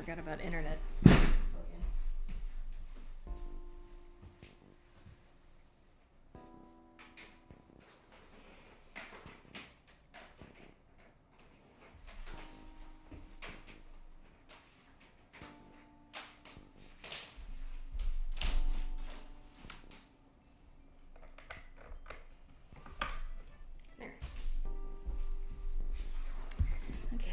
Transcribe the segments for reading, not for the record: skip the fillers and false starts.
forgot about internet. There. Okay.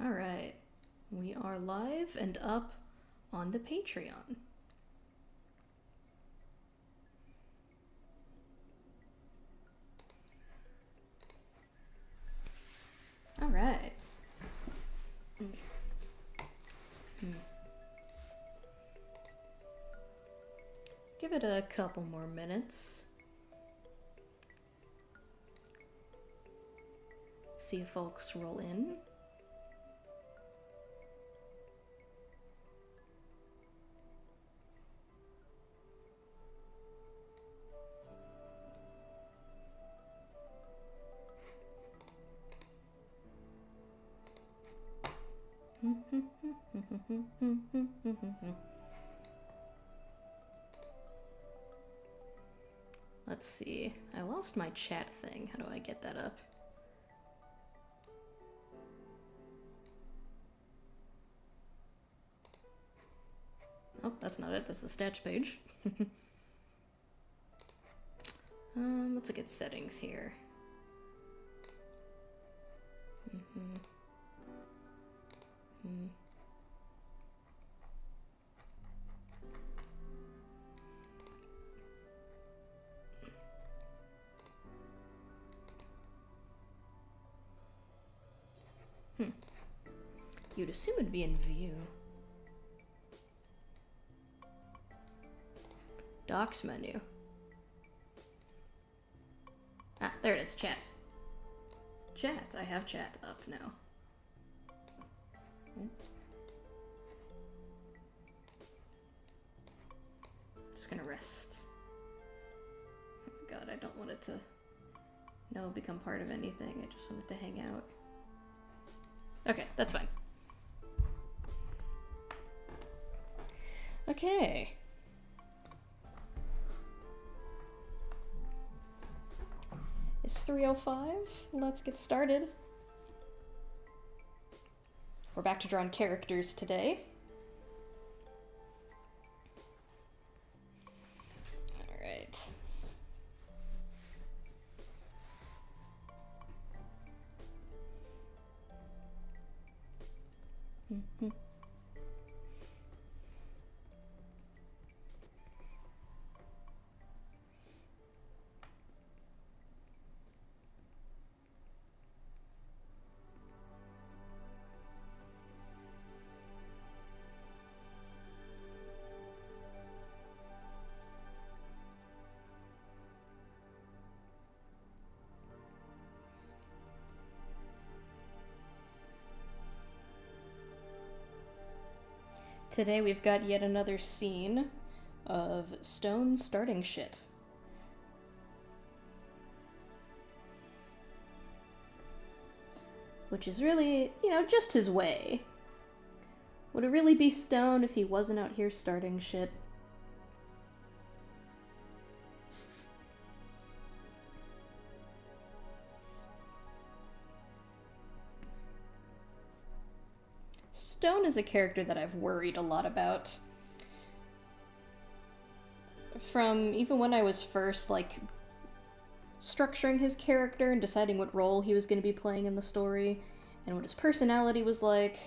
All right, we are live and up on the Patreon. All right. Give it a couple more minutes. See if folks roll in. Let's see. I lost my chat thing. How do I get that up? Oh, that's not it. That's the stats page. Let's look at settings here. You'd assume it'd be in view. Docs menu. Ah, there it is, chat. Chat, I have chat up now. Just gonna rest. Oh my god, I don't want it to become part of anything. I just want it to hang out. Okay, that's fine. Okay. It's 3:05. Let's get started. We're back to drawing characters today. All right. Today we've got yet another scene of Stone starting shit. Which is really, just his way. Would it really be Stone if he wasn't out here starting shit? Stone is a character that I've worried a lot about. From even when I was first, like, structuring his character and deciding what role he was going to be playing in the story, and what his personality was like,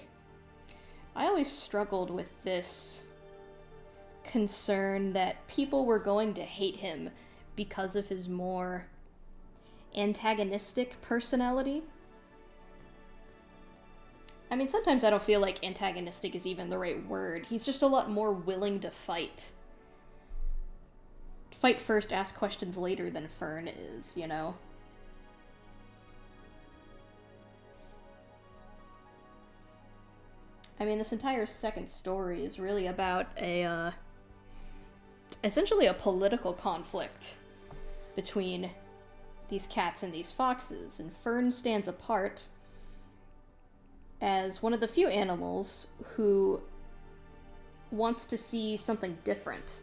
I always struggled with this concern that people were going to hate him because of his more antagonistic personality. I mean, sometimes I don't feel like antagonistic is even the right word. He's just a lot more willing to fight. Fight first, ask questions later than Fern is, you know? I mean, this entire second story is really about essentially a political conflict between these cats and these foxes, and Fern stands apart as one of the few animals who wants to see something different.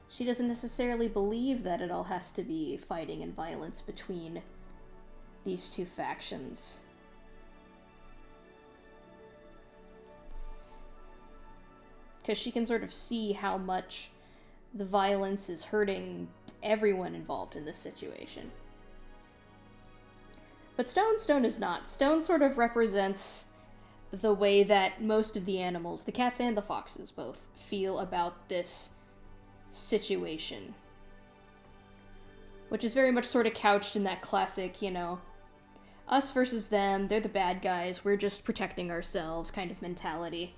She doesn't necessarily believe that it all has to be fighting and violence between these two factions. Because she can sort of see how much the violence is hurting everyone involved in this situation. But Stone is not. Stone sort of represents the way that most of the animals, the cats and the foxes both, feel about this situation. Which is very much sort of couched in that classic, you know, us versus them, they're the bad guys, we're just protecting ourselves kind of mentality.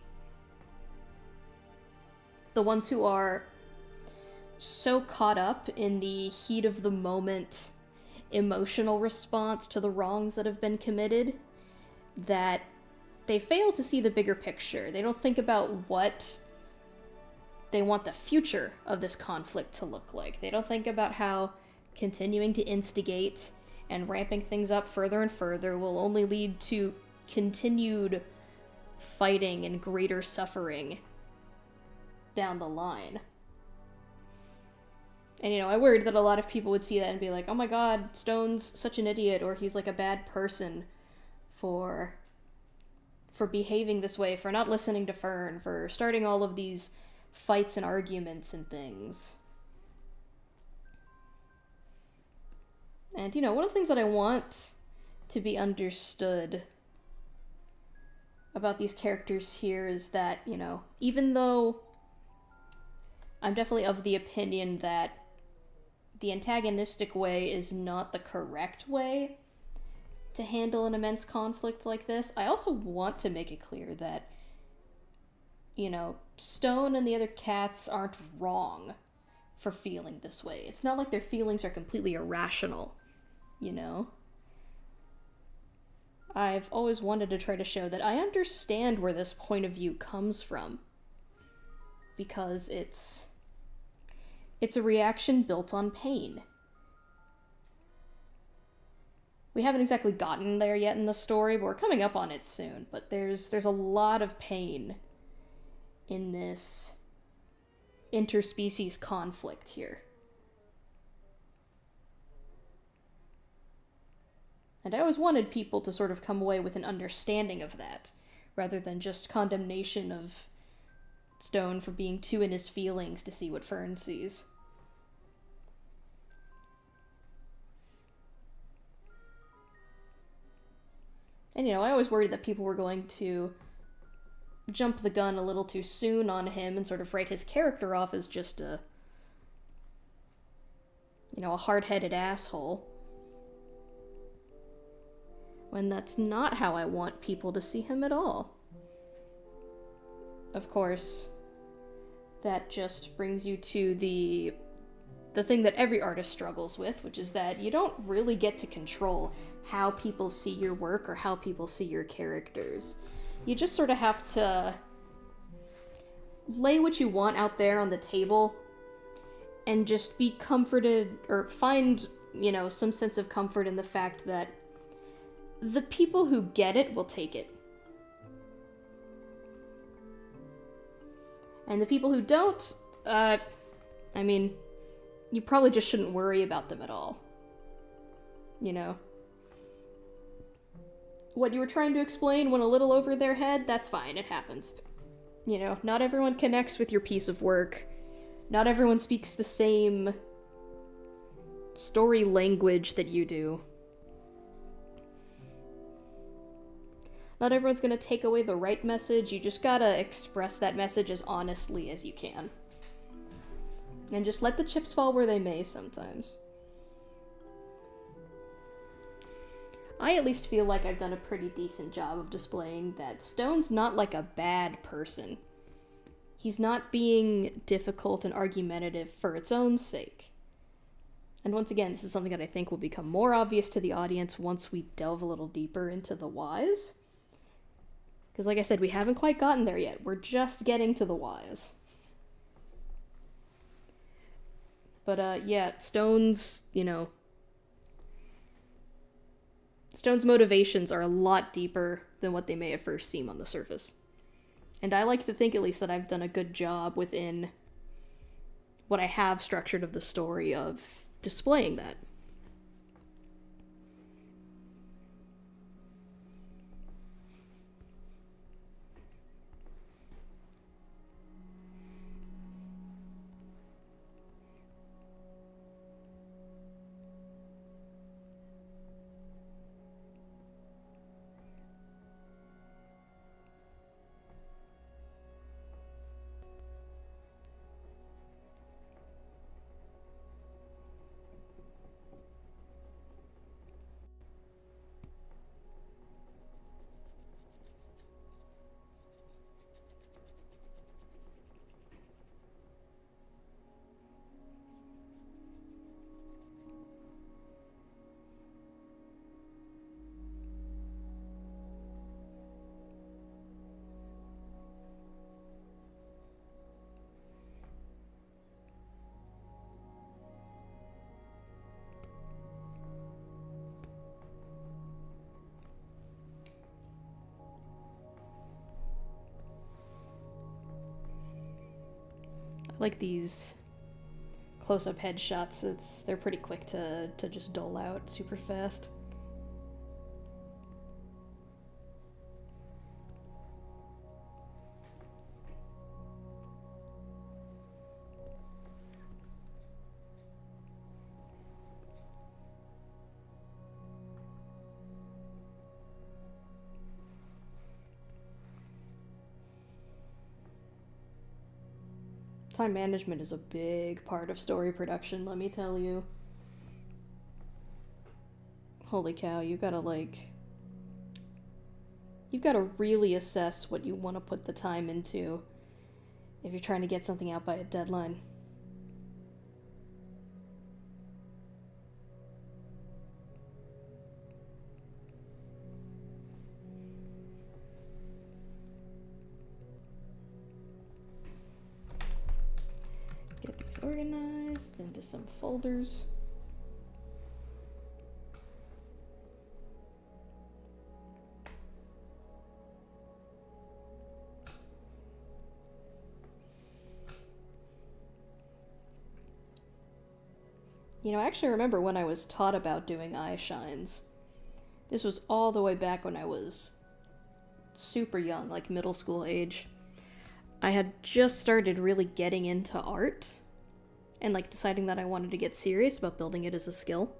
The ones who are so caught up in the heat of the moment emotional response to the wrongs that have been committed that they fail to see the bigger picture. They don't think about what they want the future of this conflict to look like. They don't think about how continuing to instigate and ramping things up further and further will only lead to continued fighting and greater suffering down the line. And, you know, I worried that a lot of people would see that and be like, oh my god, Stone's such an idiot, or he's like a bad person for behaving this way, for not listening to Fern, for starting all of these fights and arguments and things. And, you know, one of the things that I want to be understood about these characters here is that, you know, even though I'm definitely of the opinion that the antagonistic way is not the correct way to handle an immense conflict like this, I also want to make it clear that, you know, Stone and the other cats aren't wrong for feeling this way. It's not like their feelings are completely irrational, you know? I've always wanted to try to show that I understand where this point of view comes from, because it's a reaction built on pain. We haven't exactly gotten there yet in the story, but we're coming up on it soon. But there's a lot of pain in this interspecies conflict here. And I always wanted people to sort of come away with an understanding of that, rather than just condemnation of Stone for being too in his feelings to see what Fern sees. And, you know, I always worried that people were going to jump the gun a little too soon on him and sort of write his character off as just a, you know, a hard-headed asshole. When that's not how I want people to see him at all. Of course, that just brings you to the thing that every artist struggles with, which is that you don't really get to control how people see your work or how people see your characters. You just sort of have to lay what you want out there on the table and just be comforted, or find, you know, some sense of comfort in the fact that the people who get it will take it. And the people who don't, I mean, you probably just shouldn't worry about them at all. You know? What you were trying to explain went a little over their head, that's fine, it happens. You know, not everyone connects with your piece of work. Not everyone speaks the same story language that you do. Not everyone's gonna take away the right message, you just gotta express that message as honestly as you can. And just let the chips fall where they may sometimes. I at least feel like I've done a pretty decent job of displaying that Stone's not like a bad person. He's not being difficult and argumentative for its own sake. And once again, this is something that I think will become more obvious to the audience once we delve a little deeper into the whys. Because like I said, we haven't quite gotten there yet. We're just getting to the whys. But yeah, Stone's, you know, Stone's motivations are a lot deeper than what they may at first seem on the surface. And I like to think, at least, that I've done a good job within what I have structured of the story of displaying that. I like these close-up headshots. They're pretty quick to just dole out super fast. Time management is a big part of story production, let me tell you. Holy cow, you've gotta really assess what you want to put the time into if you're trying to get something out by a deadline. Get these organized into some folders. You know, I actually remember when I was taught about doing eye shines. This was all the way back when I was super young, like middle school age. I had just started really getting into art and like deciding that I wanted to get serious about building it as a skill.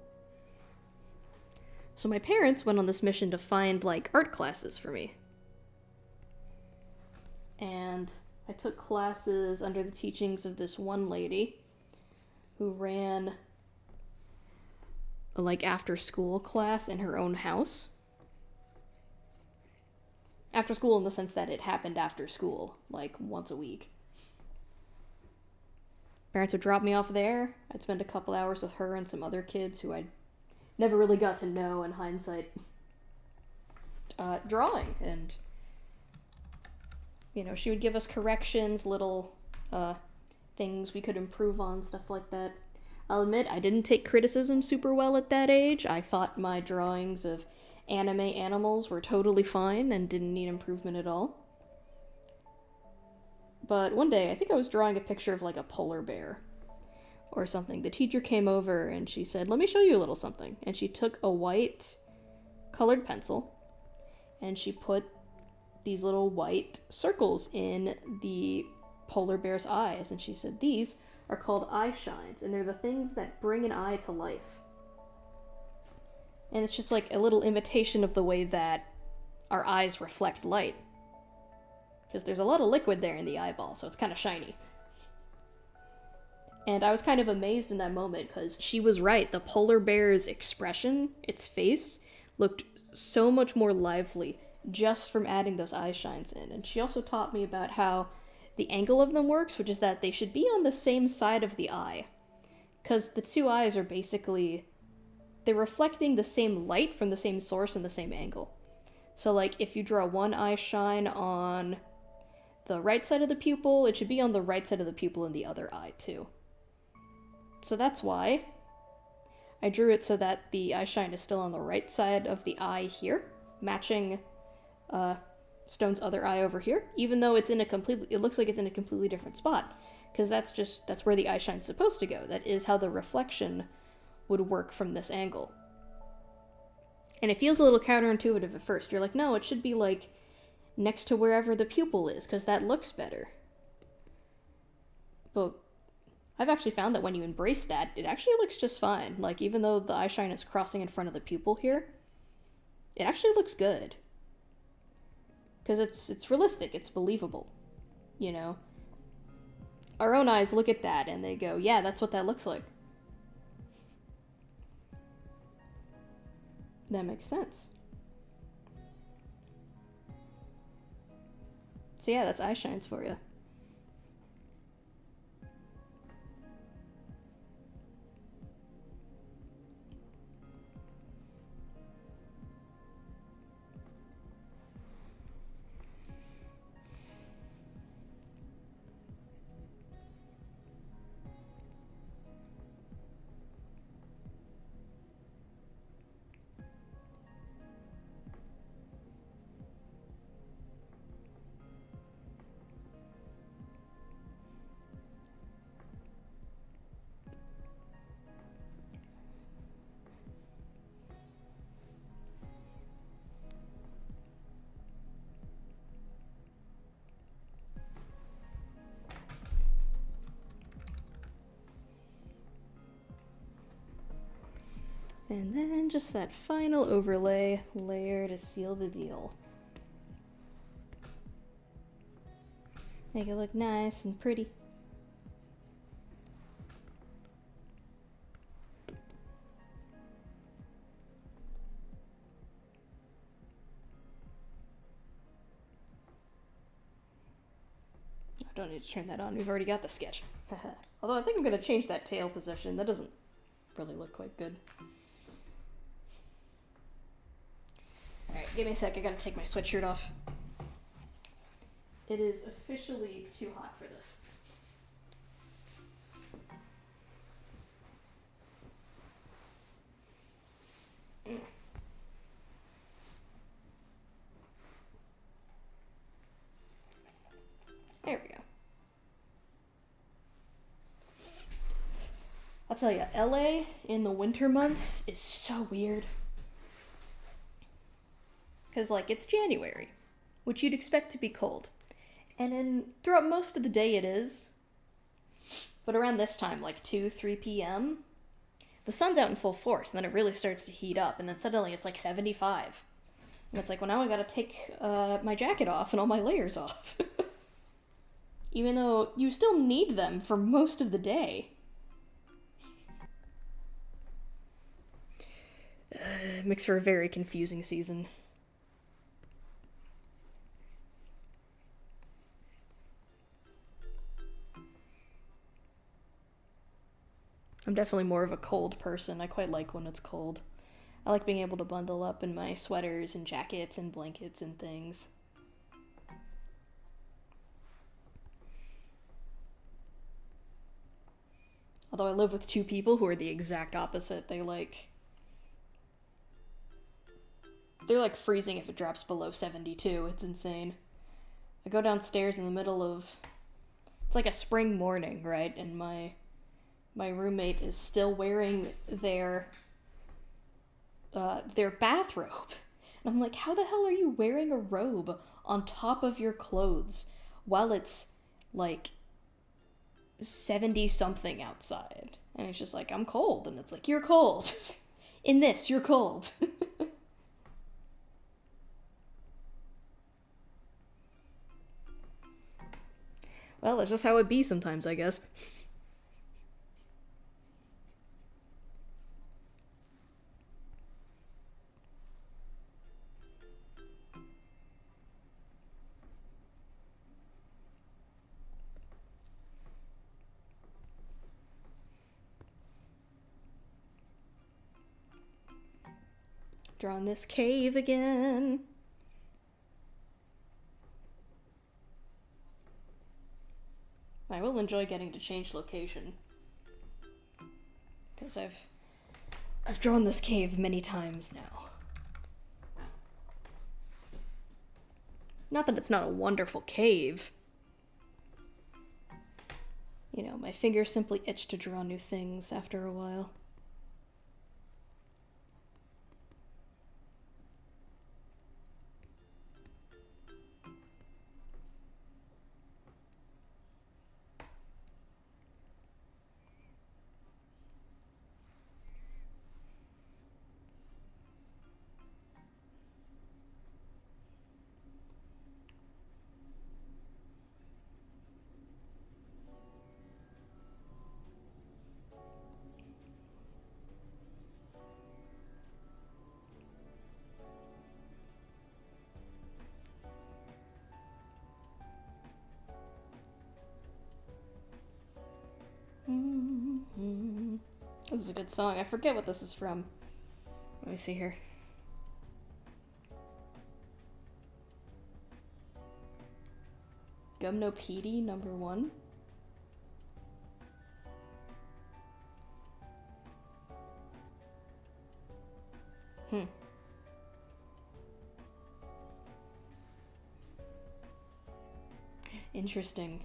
So my parents went on this mission to find like art classes for me. And I took classes under the teachings of this one lady who ran a like after school class in her own house. After school in the sense that it happened after school, like once a week. Parents would drop me off there. I'd spend a couple hours with her and some other kids who I never really got to know in hindsight. Drawing, and you know, she would give us corrections, little things we could improve on, stuff like that. I'll admit, I didn't take criticism super well at that age. I thought my drawings of anime animals were totally fine and didn't need improvement at all. But one day, I think I was drawing a picture of like a polar bear or something. The teacher came over and she said, "Let me show you a little something." And she took a white colored pencil and she put these little white circles in the polar bear's eyes. And she said, "These are called eye shines, and they're the things that bring an eye to life." And it's just like a little imitation of the way that our eyes reflect light. Because there's a lot of liquid there in the eyeball, so it's kind of shiny. And I was kind of amazed in that moment, because she was right. The polar bear's expression, its face, looked so much more lively just from adding those eye shines in. And she also taught me about how the angle of them works, which is that they should be on the same side of the eye. Because the two eyes are basically, they're reflecting the same light from the same source and the same angle. So like if you draw one eye shine on the right side of the pupil, it should be on the right side of the pupil in the other eye too. So that's why I drew it so that the eye shine is still on the right side of the eye here, matching Stone's other eye over here, even though it looks like it's in a completely different spot, because that's where the eye shine's supposed to go. That is how the reflection would work from this angle. And it feels a little counterintuitive at first. You're like, no, it should be like next to wherever the pupil is, because that looks better. But I've actually found that when you embrace that, it actually looks just fine. Like, even though the eye shine is crossing in front of the pupil here, it actually looks good. Because it's realistic, it's believable, you know? Our own eyes look at that and they go, yeah, that's what that looks like. That makes sense. So yeah, that's eye shines for you. And then just that final overlay layer to seal the deal. Make it look nice and pretty. I don't need to turn that on, we've already got the sketch. Although I think I'm going to change that tail position, that doesn't really look quite good. Alright, give me a sec, I gotta take my sweatshirt off. It is officially too hot for this. There we go. I'll tell you, LA in the winter months is so weird. Because, like, it's January, which you'd expect to be cold. And then throughout most of the day it is. But around this time, like 2, 3 p.m., the sun's out in full force, and then it really starts to heat up, and then suddenly it's like 75. And it's like, well, now I gotta take my jacket off and all my layers off. Even though you still need them for most of the day. Makes for a very confusing season. I'm definitely more of a cold person. I quite like when it's cold. I like being able to bundle up in my sweaters and jackets and blankets and things. Although I live with 2 people who are the exact opposite. They're like freezing if it drops below 72. It's insane. I go downstairs in the middle of it's like a spring morning, right? And my roommate is still wearing their bathrobe. And I'm like, how the hell are you wearing a robe on top of your clothes while it's like 70 something outside? And he's just like, I'm cold. And it's like, you're cold. In this, you're cold. Well, that's just how it be sometimes, I guess. Drawing this cave again. I will enjoy getting to change location. Because I've drawn this cave many times now. Not that it's not a wonderful cave. You know, my fingers simply itch to draw new things after a while. This is a good song. I forget what this is from. Let me see here. Gumnopedi #1. Interesting.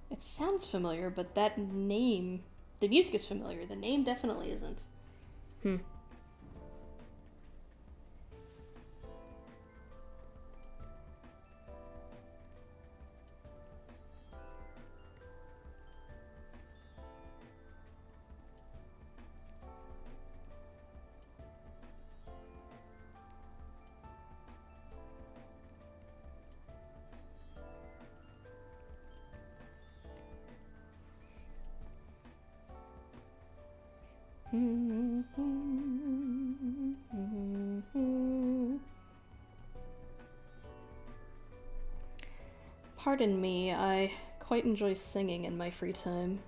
It sounds familiar, but that name... The music is familiar. The name definitely isn't. Pardon me, I quite enjoy singing in my free time.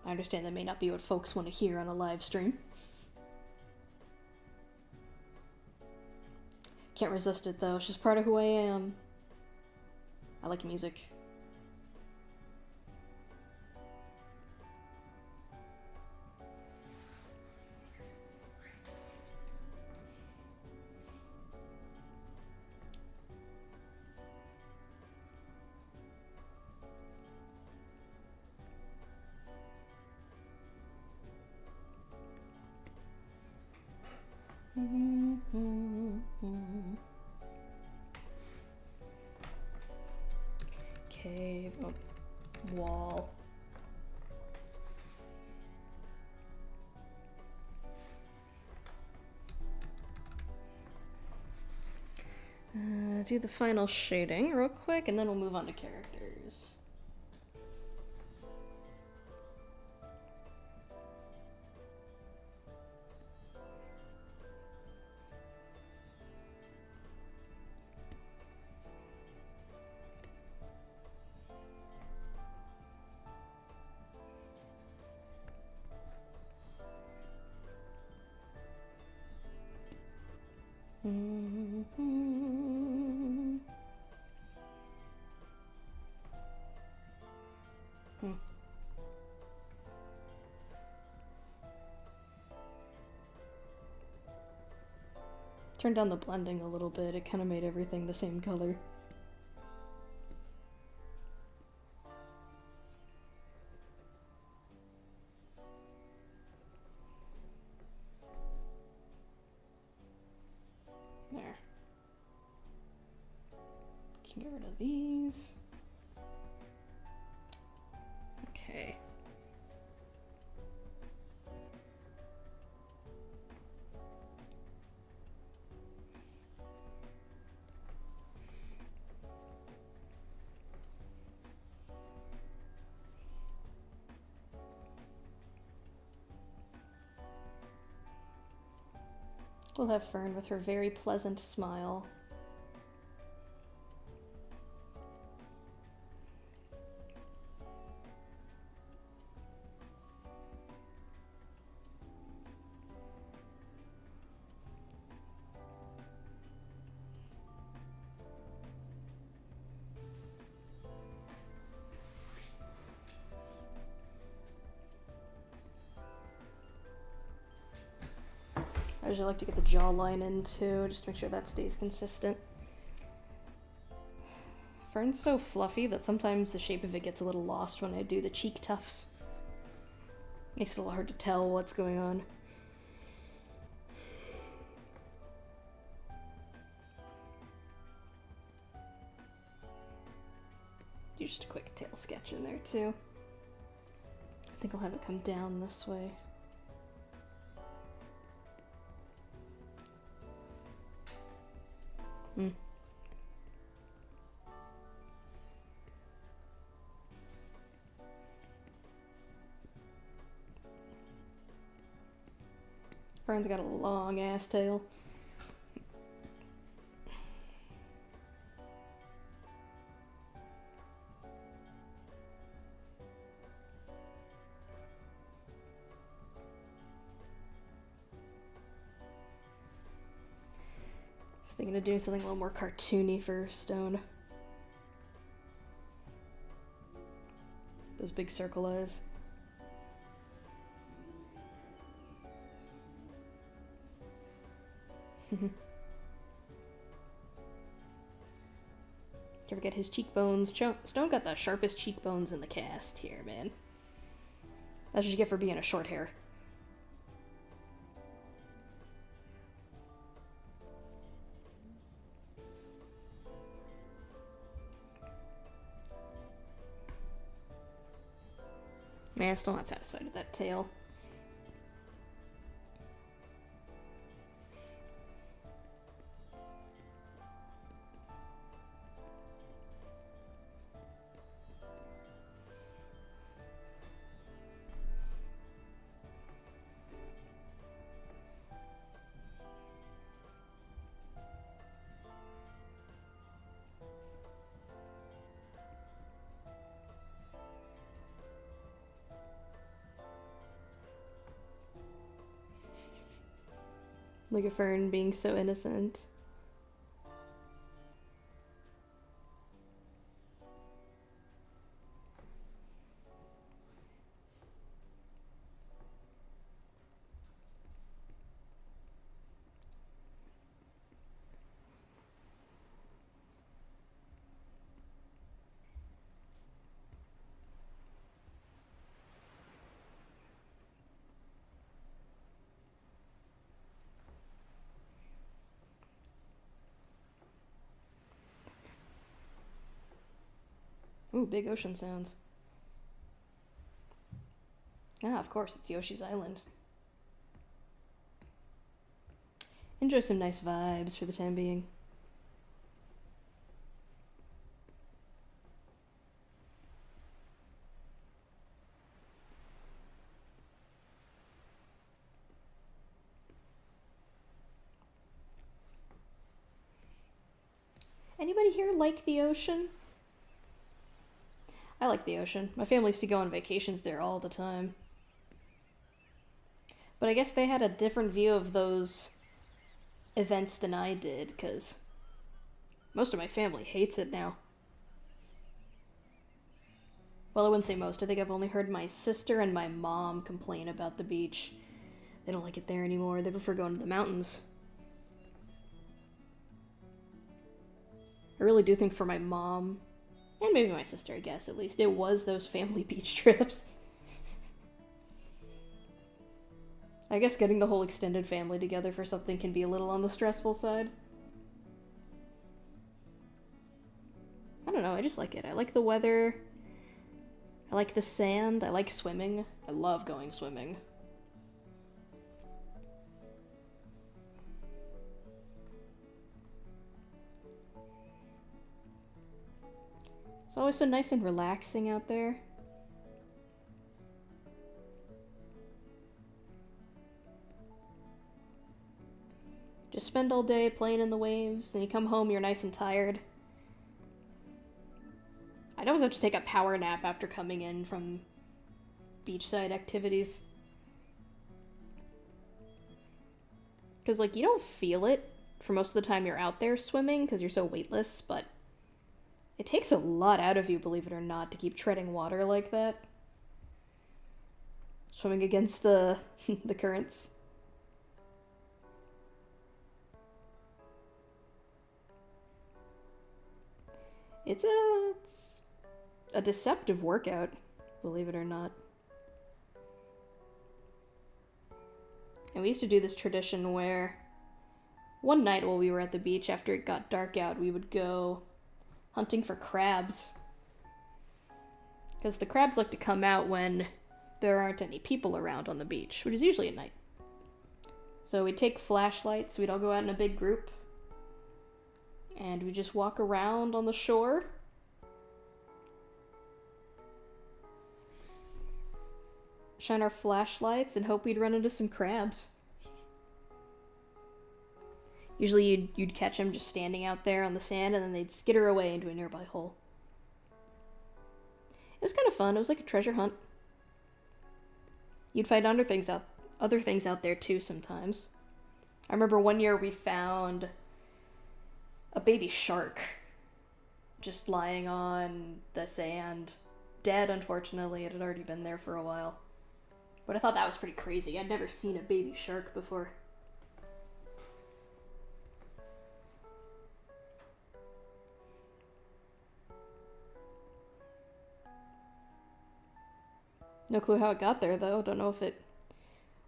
I understand that may not be what folks want to hear on a live stream. Can't resist it though, it's just part of who I am. I like music. Cave, wall. Do the final shading real quick, and then we'll move on to characters. Turn down the blending a little bit, it kind of made everything the same color. There. Can get rid of these. Okay. We'll have Fern with her very pleasant smile. I usually like to get the jawline in too, just to make sure that stays consistent. Fern's so fluffy that sometimes the shape of it gets a little lost when I do the cheek tufts. Makes it a little hard to tell what's going on. Do just a quick tail sketch in there too. I think I'll have it come down this way. Fern's got a long ass tail. Just thinking of doing something a little more cartoony for Stone. Those big circle eyes. Can't forget his cheekbones. Stone got the sharpest cheekbones in the cast here, man. That's what you get for being a short hair. Man, still not satisfied with that tail. Look at Fern being so innocent. Ooh, big ocean sounds. Ah, of course, it's Yoshi's Island. Enjoy some nice vibes for the time being. Anybody here like the ocean? I like the ocean. My family used to go on vacations there all the time. But I guess they had a different view of those events than I did, because most of my family hates it now. Well, I wouldn't say most. I think I've only heard my sister and my mom complain about the beach. They don't like it there anymore. They prefer going to the mountains. really do think for my mom, and maybe my sister, I guess, at least, it was those family beach trips. I guess getting the whole extended family together for something can be a little on the stressful side. I don't know, I just like it. I like the weather. I like the sand. I like swimming. I love going swimming. It's always so nice and relaxing out there. Just spend all day playing in the waves, and you come home, you're nice and tired. I'd always have to take a power nap after coming in from beachside activities. Because, like, you don't feel it for most of the time you're out there swimming because you're so weightless, but it takes a lot out of you, believe it or not, to keep treading water like that. Swimming against the the currents. It's a deceptive workout, believe it or not. And we used to do this tradition where one night while we were at the beach, after it got dark out, we would go hunting for crabs. Because the crabs like to come out when there aren't any people around on the beach, which is usually at night. So we'd take flashlights, we'd all go out in a big group, and we'd just walk around on the shore. Shine our flashlights and hope we'd run into some crabs. Usually you'd catch them just standing out there on the sand, and then they'd skitter away into a nearby hole. It was kind of fun. It was like a treasure hunt. You'd find other things out there too sometimes. I remember one year we found a baby shark just lying on the sand, dead, unfortunately. It had already been there for a while. But I thought that was pretty crazy. I'd never seen a baby shark before. No clue how it got there, though. Don't know if it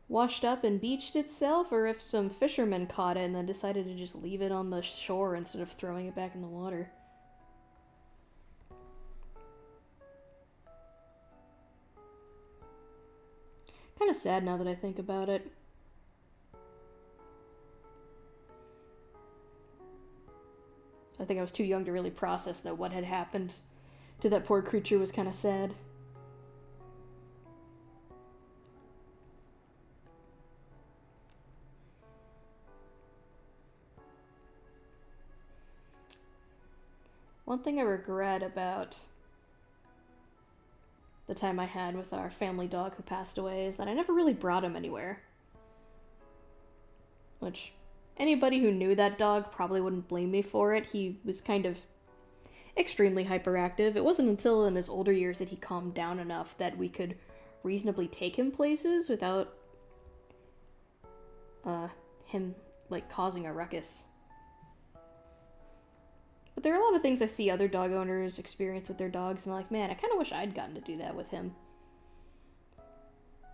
washed up and beached itself, or if some fishermen caught it and then decided to just leave it on the shore instead of throwing it back in the water. Kind of sad now that I think about it. I think I was too young to really process that what had happened to that poor creature was kind of sad. One thing I regret about the time I had with our family dog who passed away is that I never really brought him anywhere. Which, anybody who knew that dog probably wouldn't blame me for it. He was kind of extremely hyperactive. It wasn't until in his older years that he calmed down enough that we could reasonably take him places without him, like, causing a ruckus. But there are a lot of things I see other dog owners experience with their dogs, and I'm like, man, I kind of wish I'd gotten to do that with him.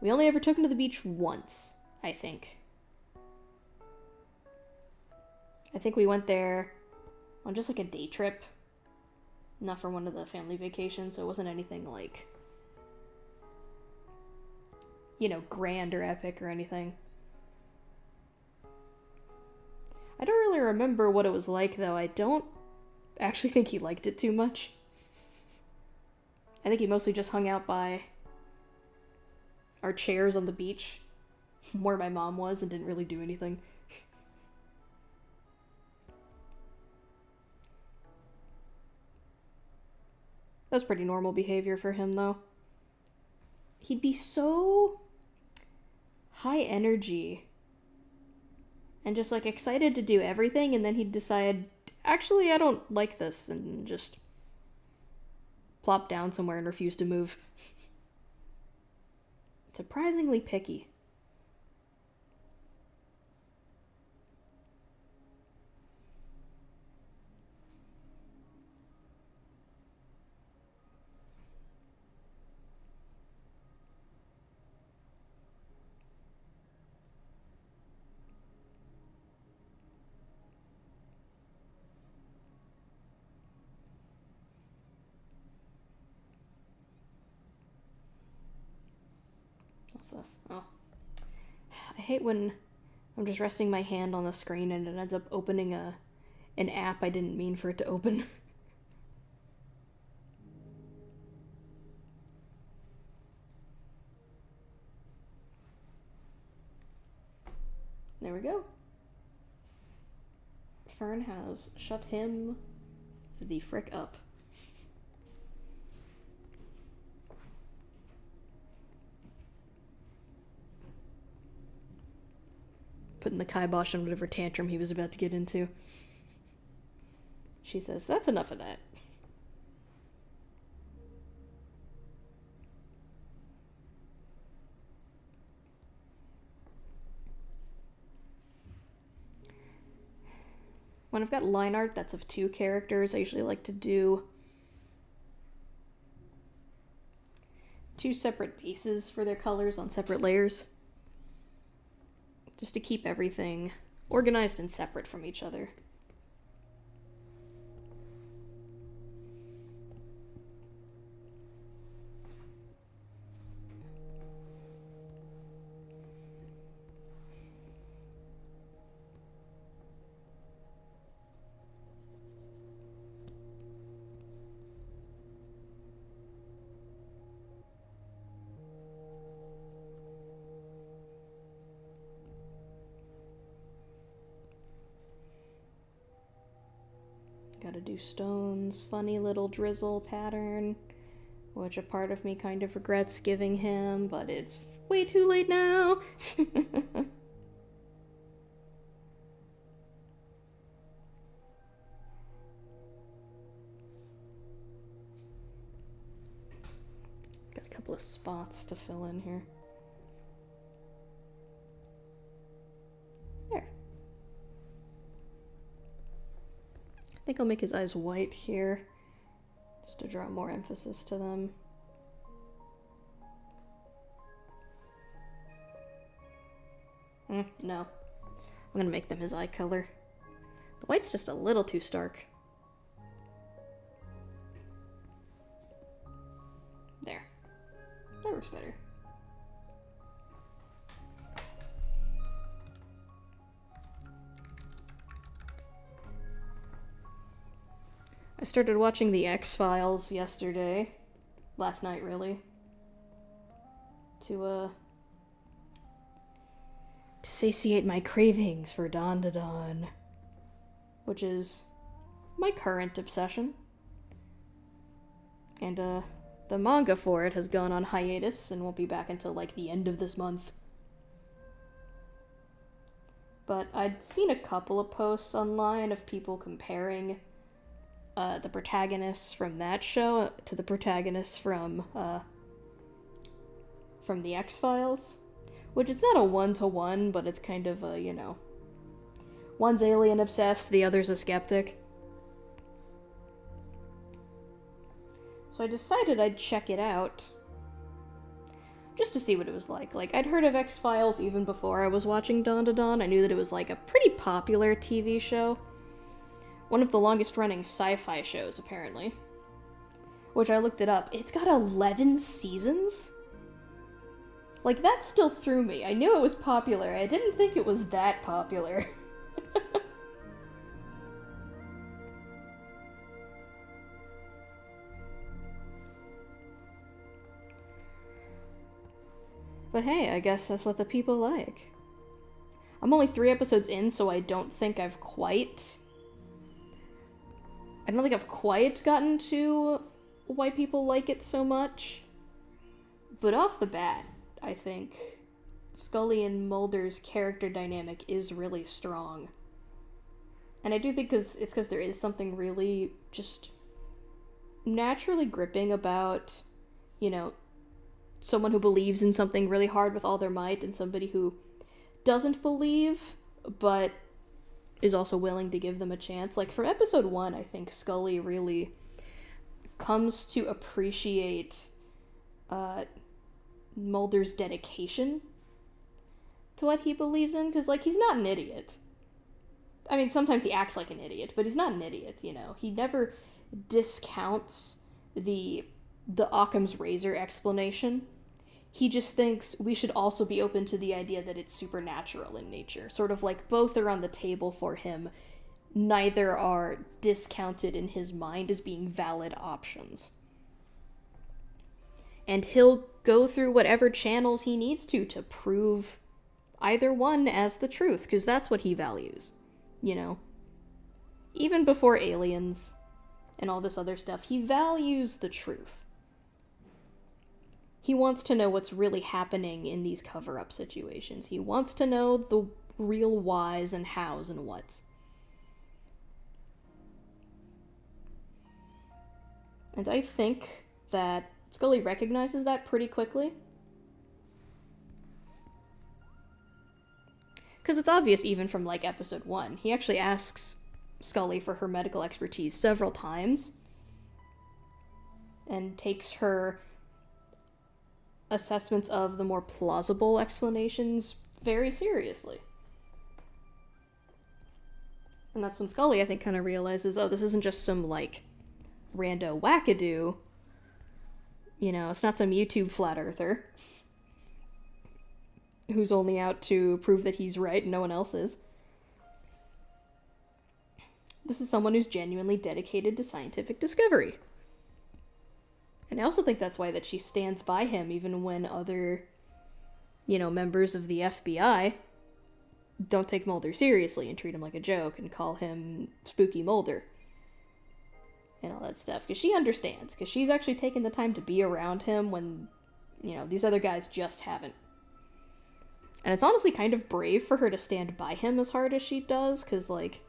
We only ever took him to the beach once, I think. I think we went there on just like a day trip. Not for one of the family vacations, so it wasn't anything like, you know, grand or epic or anything. I don't really remember what it was like, though. I don't actually think he liked it too much. I think he mostly just hung out by our chairs on the beach where my mom was and didn't really do anything. That's pretty normal behavior for him, though. He'd be so high energy and just, like, excited to do everything, and then he'd decide, actually, I don't like this, and just plop down somewhere and refuse to move. Surprisingly picky. What's this? Oh. I hate when I'm just resting my hand on the screen and it ends up opening an app I didn't mean for it to open. There we go. Fern has shut him the frick up. Putting the kibosh on whatever tantrum he was about to get into. She says, "That's enough of that." When I've got line art that's of two characters, I usually like to do two separate bases for their colors on separate layers, just to keep everything organized and separate from each other. Gotta do Stone's funny little drizzle pattern, which a part of me kind of regrets giving him, but it's way too late now. Got a couple of spots to fill in here. There. I think I'll make his eyes white here, just to draw more emphasis to them. No. I'm gonna make them his eye color. The white's just a little too stark. There. That works better. I started watching the X-Files yesterday. Last night, really. To satiate my cravings for Dawn to Dawn. Which is my current obsession. And, the manga for it has gone on hiatus and won't be back until, like, the end of this month. But I'd seen a couple of posts online of people comparing the protagonists from that show to the protagonists from the X-Files, which is not a one-to-one, but it's kind of a, you know, one's alien obsessed, the other's a skeptic. So I decided I'd check it out, just to see what it was like. Like, I'd heard of X-Files even before I was watching Dawn to Dawn. I knew that it was, like, a pretty popular TV show. One of the longest-running sci-fi shows, apparently. Which I looked it up. It's got 11 seasons? Like, that still threw me. I knew it was popular. I didn't think it was that popular. But hey, I guess that's what the people like. I'm only 3 episodes in, so I don't think I've quite gotten to why people like it so much. But off the bat, I think Scully and Mulder's character dynamic is really strong. And I do think it's because there is something really just naturally gripping about, you know, someone who believes in something really hard with all their might and somebody who doesn't believe, but is also willing to give them a chance. Like, from episode 1, I think Scully really comes to appreciate Mulder's dedication to what he believes in, because, like, he's not an idiot. I mean, sometimes he acts like an idiot, but he's not an idiot, you know? He never discounts the Occam's razor explanation. He just thinks we should also be open to the idea that it's supernatural in nature. Sort of like both are on the table for him. Neither are discounted in his mind as being valid options. And he'll go through whatever channels he needs to prove either one as the truth, because that's what he values, you know? Even before aliens and all this other stuff, he values the truth. He wants to know what's really happening in these cover-up situations. He wants to know the real whys and hows and whats. And I think that Scully recognizes that pretty quickly. Because it's obvious even from, like, episode 1. He actually asks Scully for her medical expertise several times. And takes her assessments of the more plausible explanations very seriously. And that's when Scully, I think, kind of realizes, oh, this isn't just some, like, rando wackadoo. You know, it's not some YouTube flat earther who's only out to prove that he's right and no one else is. This is someone who's genuinely dedicated to scientific discovery. And I also think that's why that she stands by him even when other, you know, members of the FBI don't take Mulder seriously and treat him like a joke and call him Spooky Mulder. And all that stuff. Because she understands. Because she's actually taken the time to be around him when, you know, these other guys just haven't. And it's honestly kind of brave for her to stand by him as hard as she does. Because, like,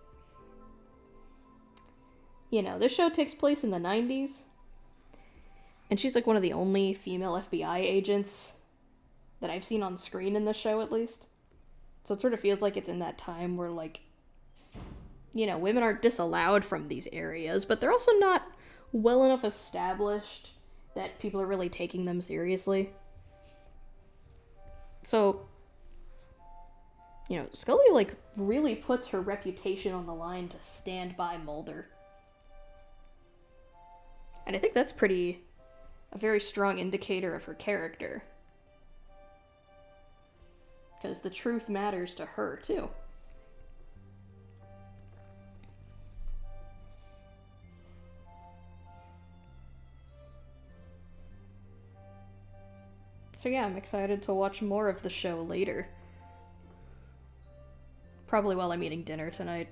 you know, this show takes place in the 90s. And she's, like, one of the only female FBI agents that I've seen on screen in this show, at least. So it sort of feels like it's in that time where, like, you know, women aren't disallowed from these areas, but they're also not well enough established that people are really taking them seriously. So, you know, Scully, like, really puts her reputation on the line to stand by Mulder. And I think that's a very strong indicator of her character. Because the truth matters to her, too. So yeah, I'm excited to watch more of the show later. Probably while I'm eating dinner tonight.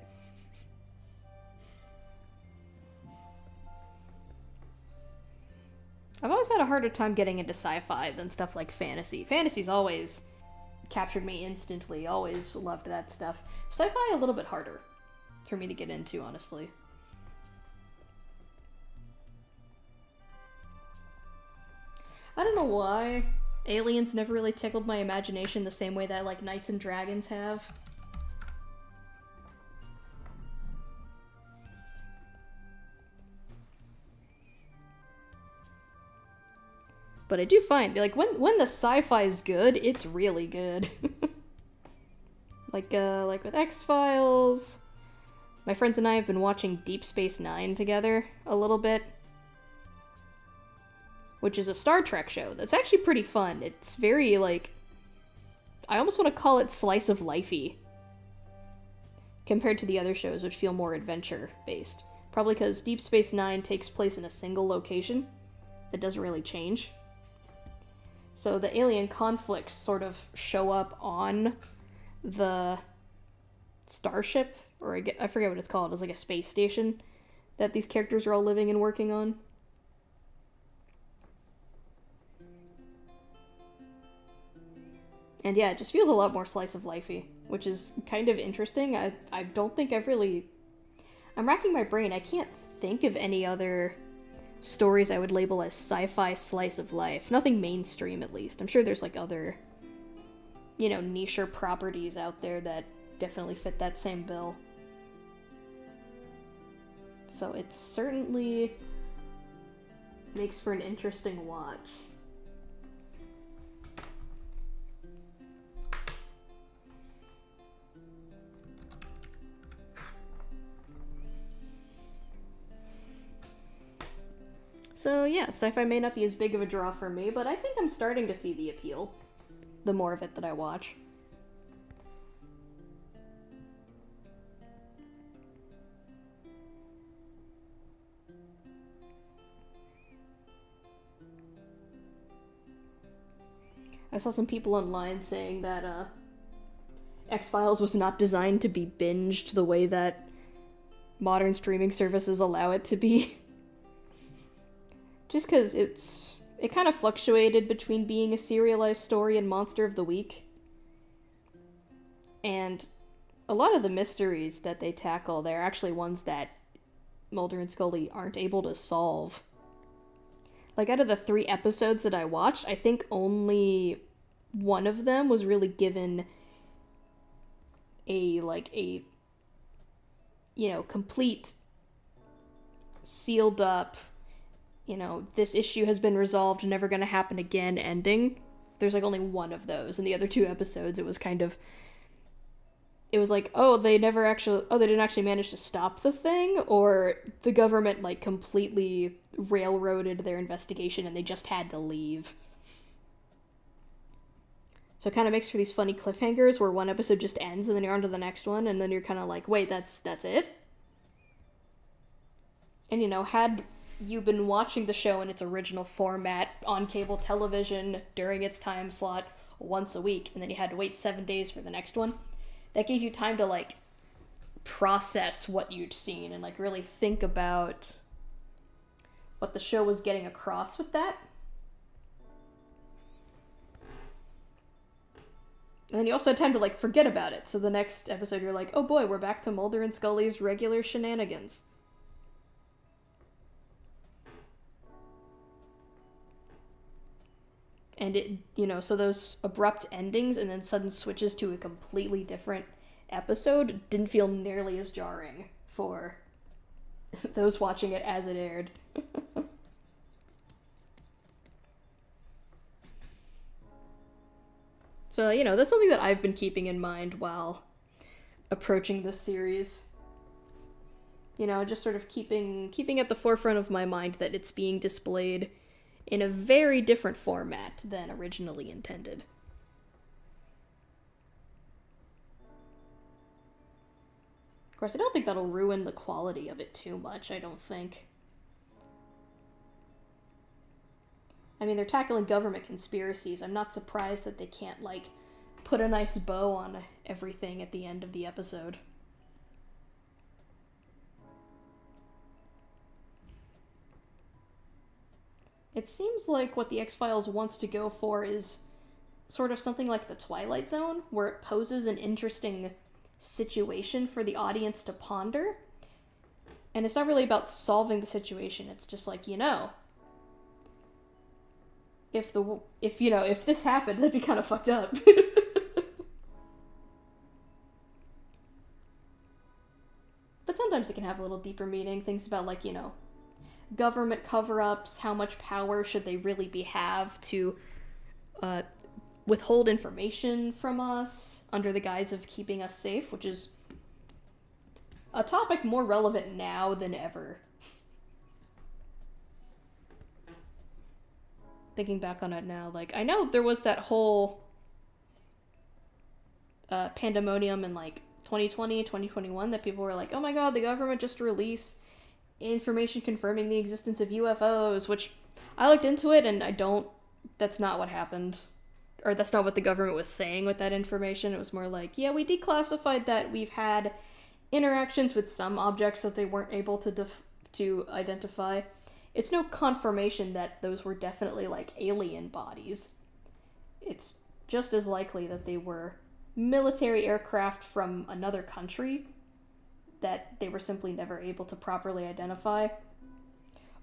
I've always had a harder time getting into sci-fi than stuff like fantasy. Fantasy's always captured me instantly, always loved that stuff. Sci-fi a little bit harder for me to get into, honestly. I don't know why. Aliens never really tickled my imagination the same way that, like, Knights and Dragons have. But I do find, like, when the sci-fi's good, it's really good. like with X-Files. My friends and I have been watching Deep Space Nine together a little bit. Which is a Star Trek show that's actually pretty fun. It's very, like, I almost want to call it slice of lifey compared to the other shows, which feel more adventure-based. Probably because Deep Space Nine takes place in a single location that doesn't really change. So the alien conflicts sort of show up on the starship, or I forget what it's called. It's like a space station that these characters are all living and working on. And yeah, it just feels a lot more slice of lifey, which is kind of interesting. I don't think I've really... I'm racking my brain. I can't think of any other stories I would label as sci-fi slice of life. Nothing mainstream, at least. I'm sure there's, like, other, you know, niche properties out there that definitely fit that same bill. So it certainly makes for an interesting watch. So yeah, sci-fi may not be as big of a draw for me, but I think I'm starting to see the appeal. The more of it that I watch. I saw some people online saying that X-Files was not designed to be binged the way that modern streaming services allow it to be. Just because it kind of fluctuated between being a serialized story and Monster of the Week. And a lot of the mysteries that they tackle, they're actually ones that Mulder and Scully aren't able to solve. Like, out of the 3 episodes that I watched, I think only one of them was really given a complete, sealed up, this issue has been resolved, never gonna happen again ending. There's only one of those. In the other 2 episodes, it was like, they didn't actually manage to stop the thing, or the government, completely railroaded their investigation and they just had to leave. So it kind of makes for these funny cliffhangers where one episode just ends and then you're on to the next one, and then you're kind of like, wait, that's it? And, had you been watching the show in its original format on cable television during its time slot once a week, and then you had to wait 7 days for the next one, that gave you time to, process what you'd seen and, really think about what the show was getting across with that. And then you also had time to, forget about it. So the next episode, you're like, oh boy, we're back to Mulder and Scully's regular shenanigans. And it, so those abrupt endings and then sudden switches to a completely different episode didn't feel nearly as jarring for those watching it as it aired. So, that's something that I've been keeping in mind while approaching this series. Just sort of keeping at the forefront of my mind that it's being displayed in a very different format than originally intended. Of course, I don't think that'll ruin the quality of it too much, I don't think. I mean, they're tackling government conspiracies. I'm not surprised that they can't, put a nice bow on everything at the end of the episode. It seems like what the X-Files wants to go for is sort of something like the Twilight Zone, where it poses an interesting situation for the audience to ponder. And it's not really about solving the situation, it's just if this happened, that'd be kind of fucked up. But sometimes it can have a little deeper meaning. Things about, government cover-ups, how much power should they really have to withhold information from us under the guise of keeping us safe, which is a topic more relevant now than ever. Thinking back on it now, I know there was that whole pandemonium in 2020, 2021 that people were like, oh my god, the government just released information confirming the existence of UFOs, which I looked into it and that's not what happened. Or that's not what the government was saying with that information. It was more like, yeah, we declassified that we've had interactions with some objects that they weren't able to identify. It's no confirmation that those were definitely, alien bodies. It's just as likely that they were military aircraft from another country that they were simply never able to properly identify.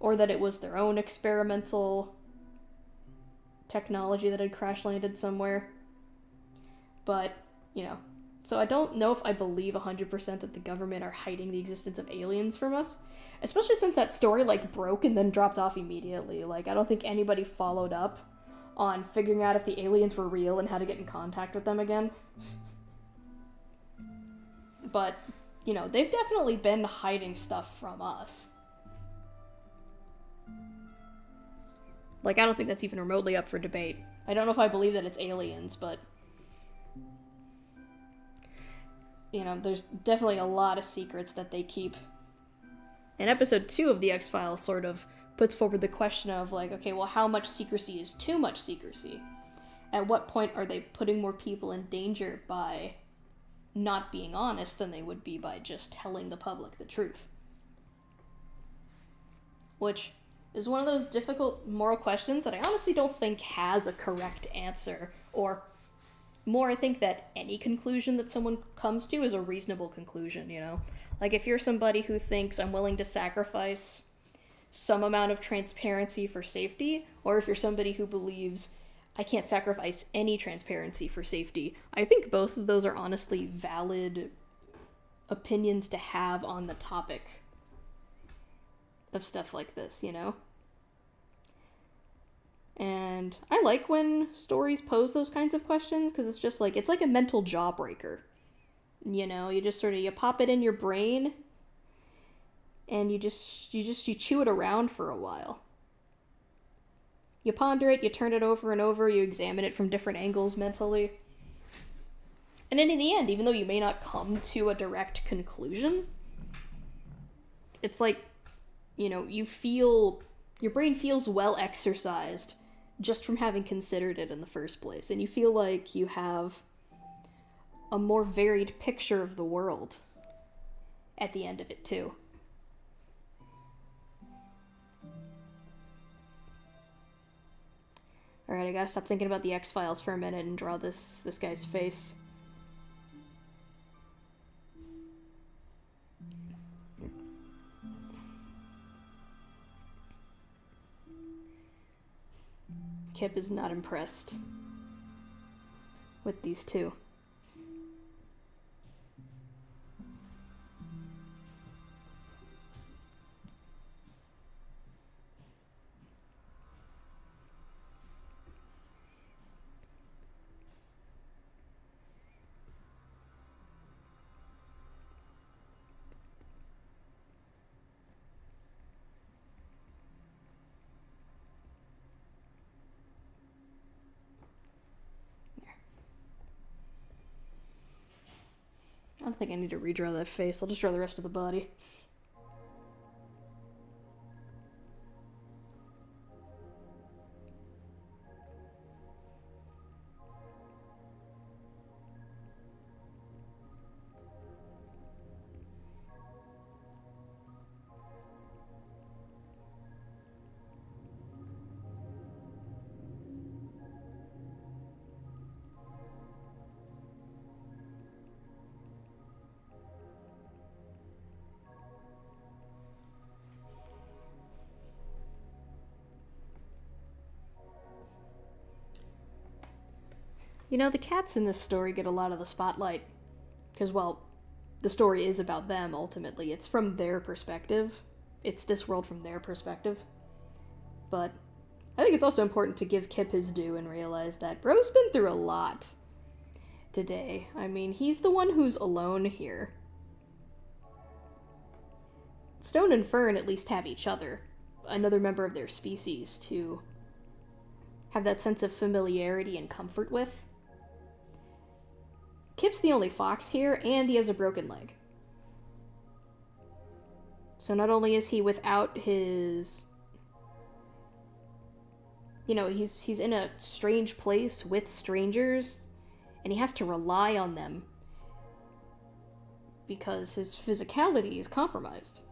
Or that it was their own experimental technology that had crash-landed somewhere. But, so I don't know if I believe 100% that the government are hiding the existence of aliens from us. Especially since that story, broke and then dropped off immediately. I don't think anybody followed up on figuring out if the aliens were real and how to get in contact with them again. But, they've definitely been hiding stuff from us. Like, I don't think that's even remotely up for debate. I don't know if I believe that it's aliens, but... You know, there's definitely a lot of secrets that they keep. And episode 2 of The X-Files sort of puts forward the question of, like, okay, well, how much secrecy is too much secrecy? At what point are they putting more people in danger by not being honest than they would be by just telling the public the truth? Which is one of those difficult moral questions that I honestly don't think has a correct answer, or more, I think that any conclusion that someone comes to is a reasonable conclusion, you know? Like, if you're somebody who thinks I'm willing to sacrifice some amount of transparency for safety, or if you're somebody who believes I can't sacrifice any transparency for safety, I think both of those are honestly valid opinions to have on the topic of stuff like this, you know? And I like when stories pose those kinds of questions, because it's just like, it's like a mental jawbreaker. You know, you just sort of, you pop it in your brain, and you chew it around for a while. You ponder it, you turn it over and over, you examine it from different angles mentally. And then in the end, even though you may not come to a direct conclusion, it's like, you know, your brain feels well exercised just from having considered it in the first place. And you feel like you have a more varied picture of the world at the end of it, too. Alright, I gotta stop thinking about the X-Files for a minute and draw this guy's face. Kip is not impressed with these two. I don't think I need to redraw that face. I'll just draw the rest of the body. You know, the cats in this story get a lot of the spotlight. Because, well, the story is about them, ultimately. It's from their perspective. It's this world from their perspective. But I think it's also important to give Kip his due and realize that bro's been through a lot today. I mean, he's the one who's alone here. Stone and Fern at least have each other, another member of their species, to have that sense of familiarity and comfort with. Kip's the only fox here, and he has a broken leg. So not only is he without his... You know, he's in a strange place with strangers, and he has to rely on them because his physicality is compromised.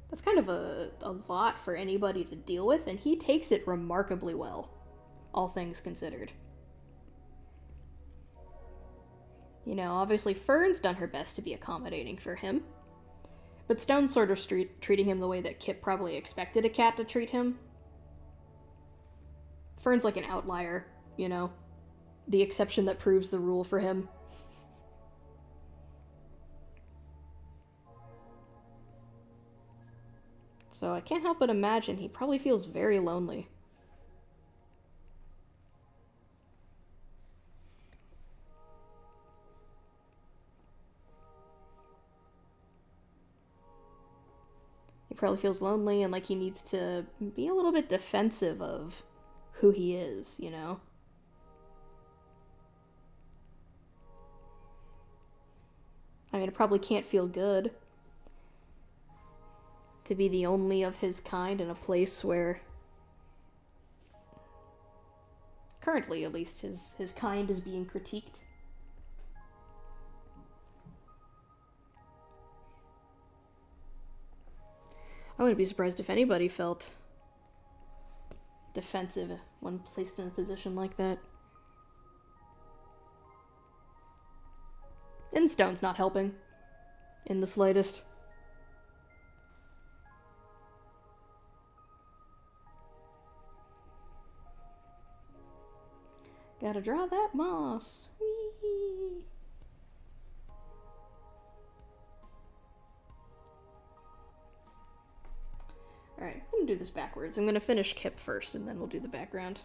That's kind of a lot for anybody to deal with, and he takes it remarkably well, all things considered. You know, obviously Fern's done her best to be accommodating for him, but Stone's sort of treating him the way that Kip probably expected a cat to treat him. Fern's like an outlier, you know, the exception that proves the rule for him. So I can't help but imagine he probably feels very lonely. probably feels lonely and like he needs to be a little bit defensive of who he is, you know? I mean, it probably can't feel good to be the only of his kind in a place where, currently at least, his kind is being critiqued. I wouldn't be surprised if anybody felt defensive when placed in a position like that. And Stone's not helping in the slightest. Gotta draw that moss. Whee! Alright, I'm gonna do this backwards. I'm gonna finish Kip first, and then we'll do the background.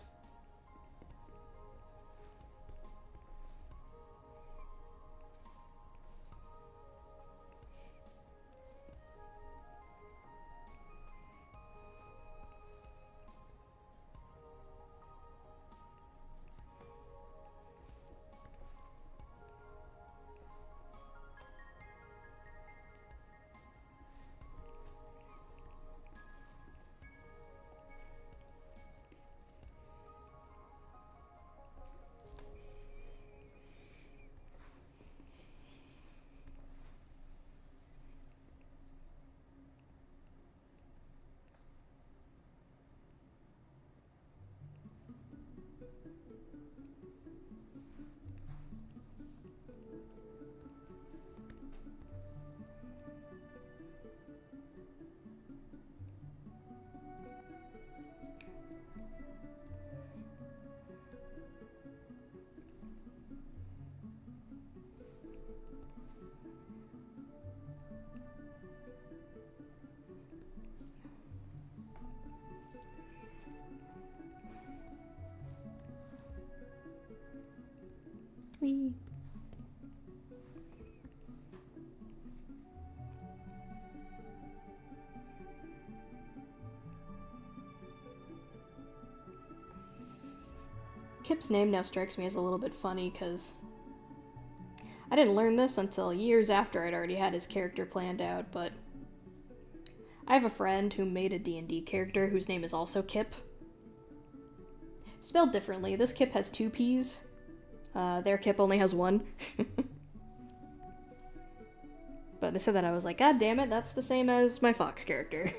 Whee! Kip's name now strikes me as a little bit funny, because I didn't learn this until years after I'd already had his character planned out, but I have a friend who made a D&D character whose name is also Kip. Spelled differently. This Kip has 2 P's. Their Kip only has 1. But they said that, I was like, God damn it, that's the same as my Fox character.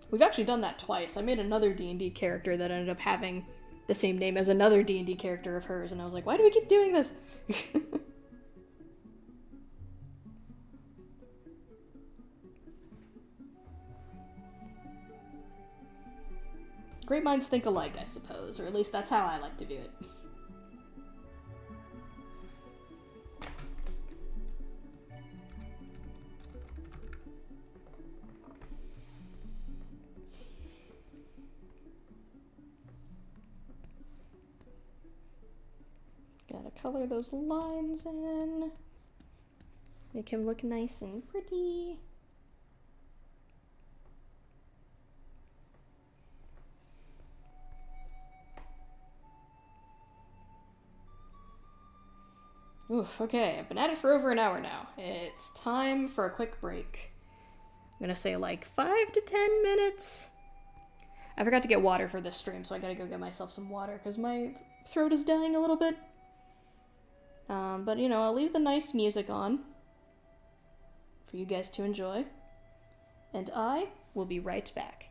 We've actually done that twice. I made another D&D character that ended up having the same name as another D&D character of hers, and I was like, why do we keep doing this? Great minds think alike, I suppose, or at least that's how I like to do it. Gotta color those lines in. Make him look nice and pretty. Oof, okay, I've been at it for over an hour now. It's time for a quick break. I'm gonna say like 5 to 10 minutes. I forgot to get water for this stream, so I gotta go get myself some water because my throat is dying a little bit. But you know, I'll leave the nice music on for you guys to enjoy. And I will be right back.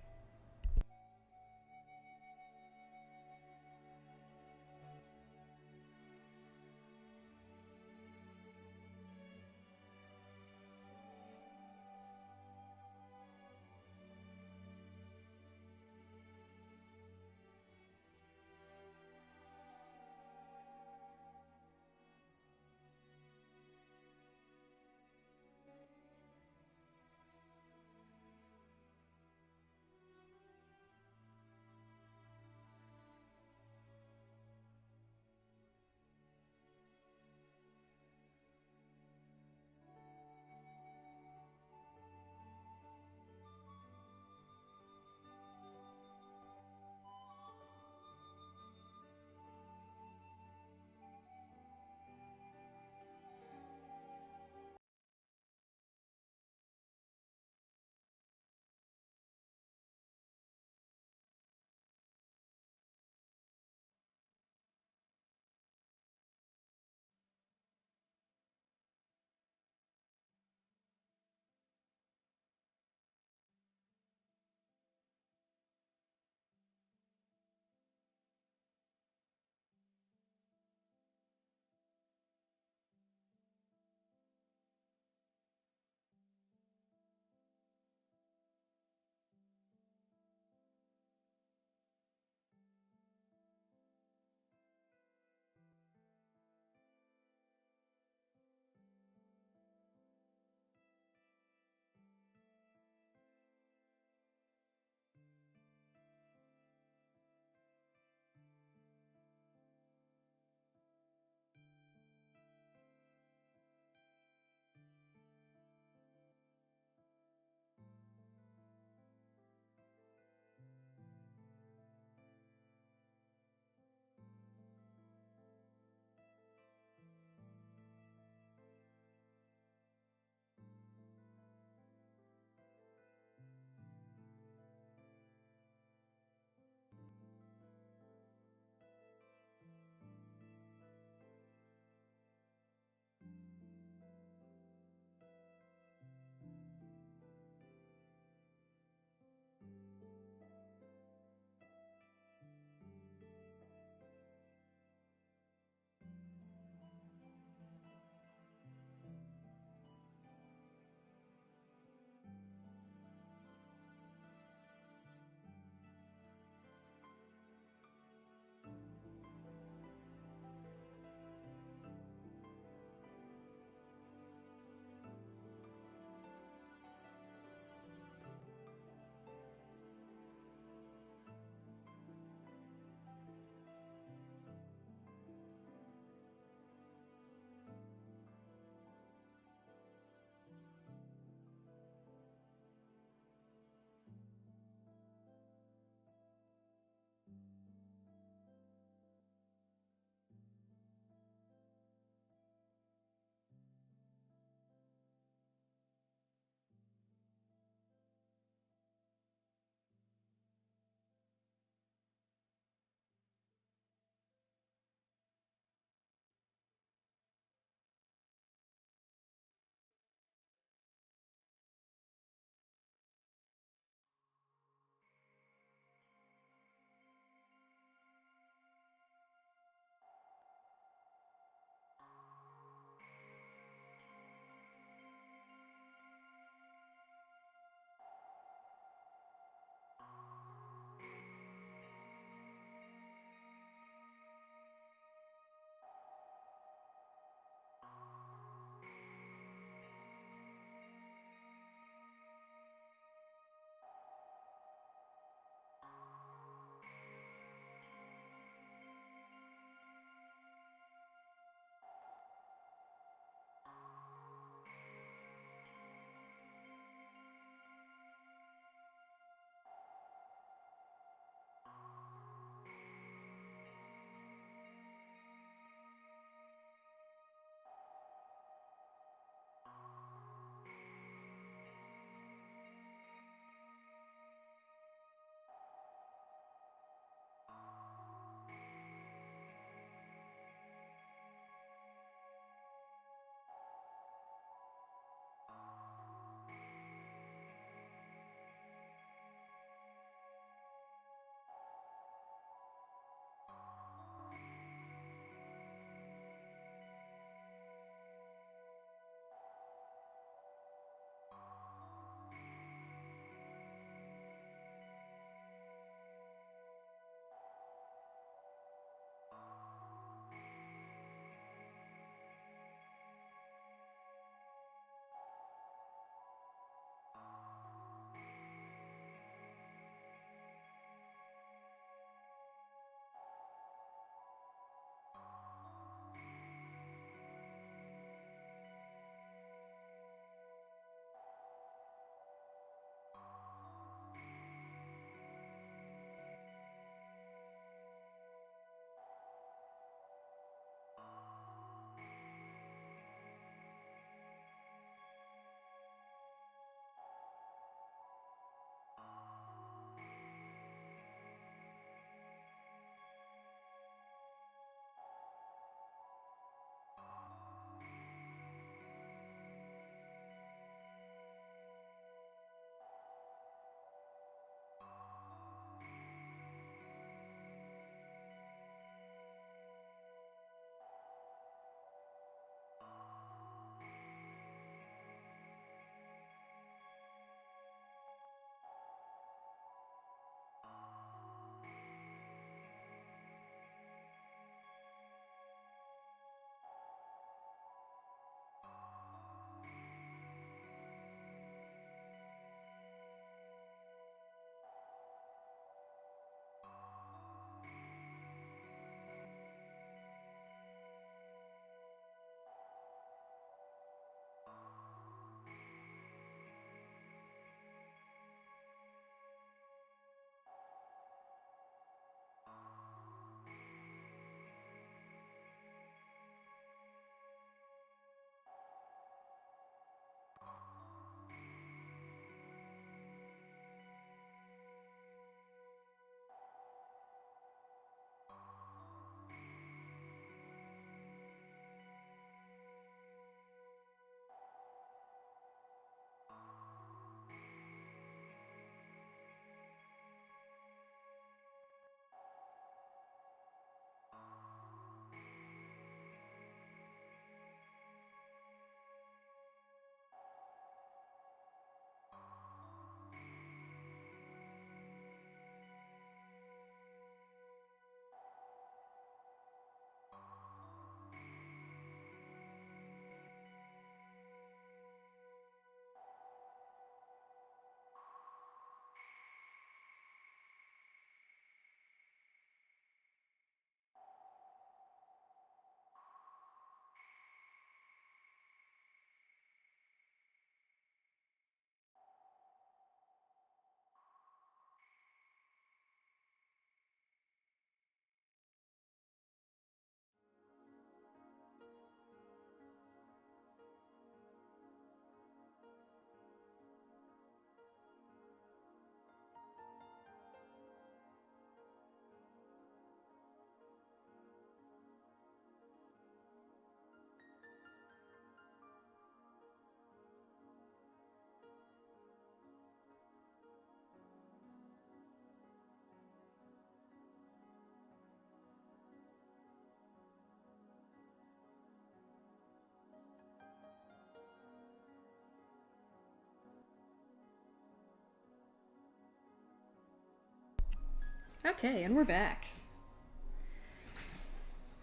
Okay, and we're back.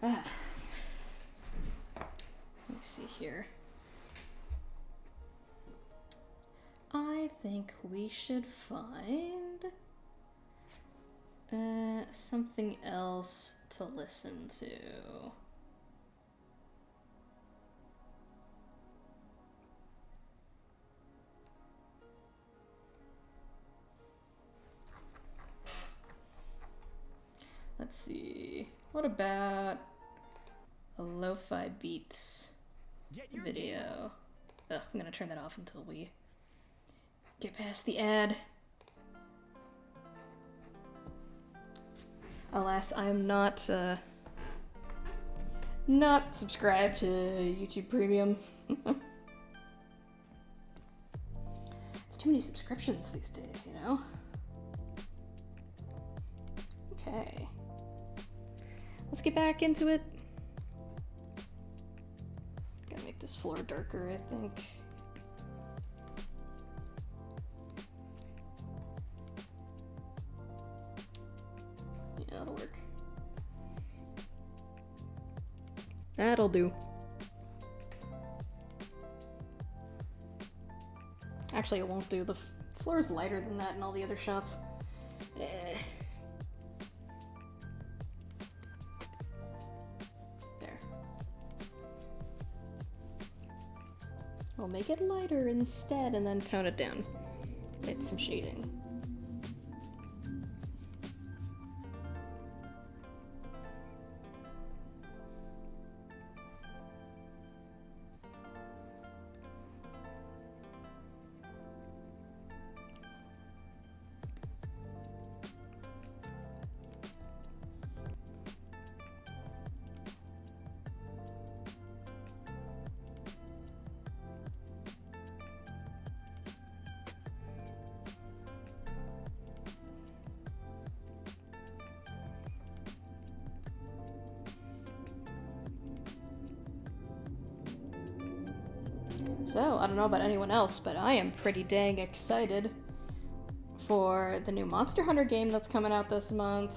Let me see here. I think we should find something else to listen to. Let's see. What about a lo-fi beats video? Ugh, I'm gonna turn that off until we get past the ad. Alas, I'm not subscribed to YouTube Premium. It's too many subscriptions these days, you know? Okay. Let's get back into it. Gotta make this floor darker, I think. Yeah, that'll work. That'll do. Actually, it won't do. The floor is lighter than that in all the other shots. Eh. I'll make it lighter instead and then tone it down. Hit some shading. So, I don't know about anyone else, but I am pretty dang excited for the new Monster Hunter game that's coming out this month.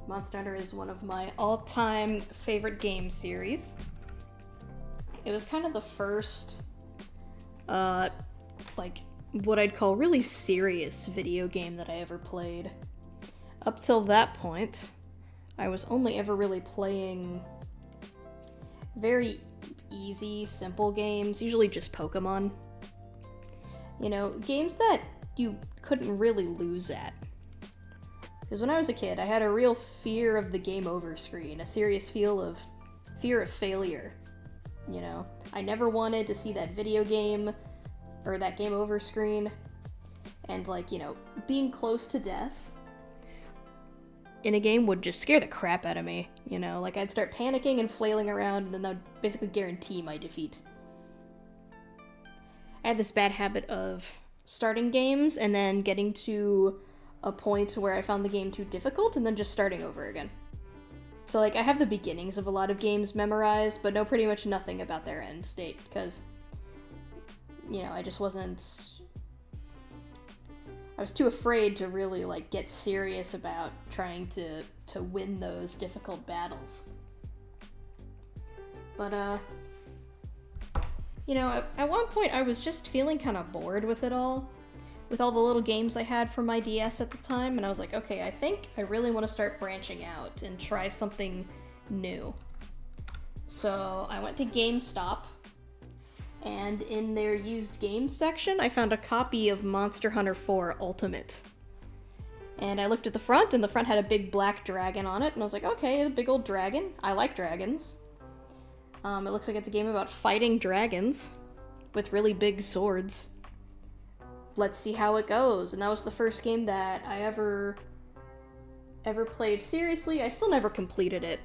Monster Hunter is one of my all-time favorite game series. It was kind of the first, like, what I'd call really serious video game that I ever played. Up till that point, I was only ever really playing very easy, simple games, usually just Pokemon. You know, games that you couldn't really lose at. Because when I was a kid, I had a real fear of the game over screen, a serious fear of failure. You know, I never wanted to see that video game or that game over screen, and like, you know, being close to death in a game would just scare the crap out of me, you know? Like, I'd start panicking and flailing around, and then that would basically guarantee my defeat. I had this bad habit of starting games and then getting to a point where I found the game too difficult and then just starting over again. So, like, I have the beginnings of a lot of games memorized, but know pretty much nothing about their end state, because, you know, I just wasn't... I was too afraid to really, like, get serious about trying to win those difficult battles. But, you know, at one point I was just feeling kind of bored with it all, with all the little games I had for my DS at the time, and I was like, okay, I think I really want to start branching out and try something new. So I went to GameStop, and in their used games section, I found a copy of Monster Hunter 4 Ultimate. And I looked at the front, and the front had a big black dragon on it, and I was like, okay, a big old dragon. I like dragons. It looks like it's a game about fighting dragons with really big swords. Let's see how it goes. And that was the first game that I ever played seriously. I still never completed it,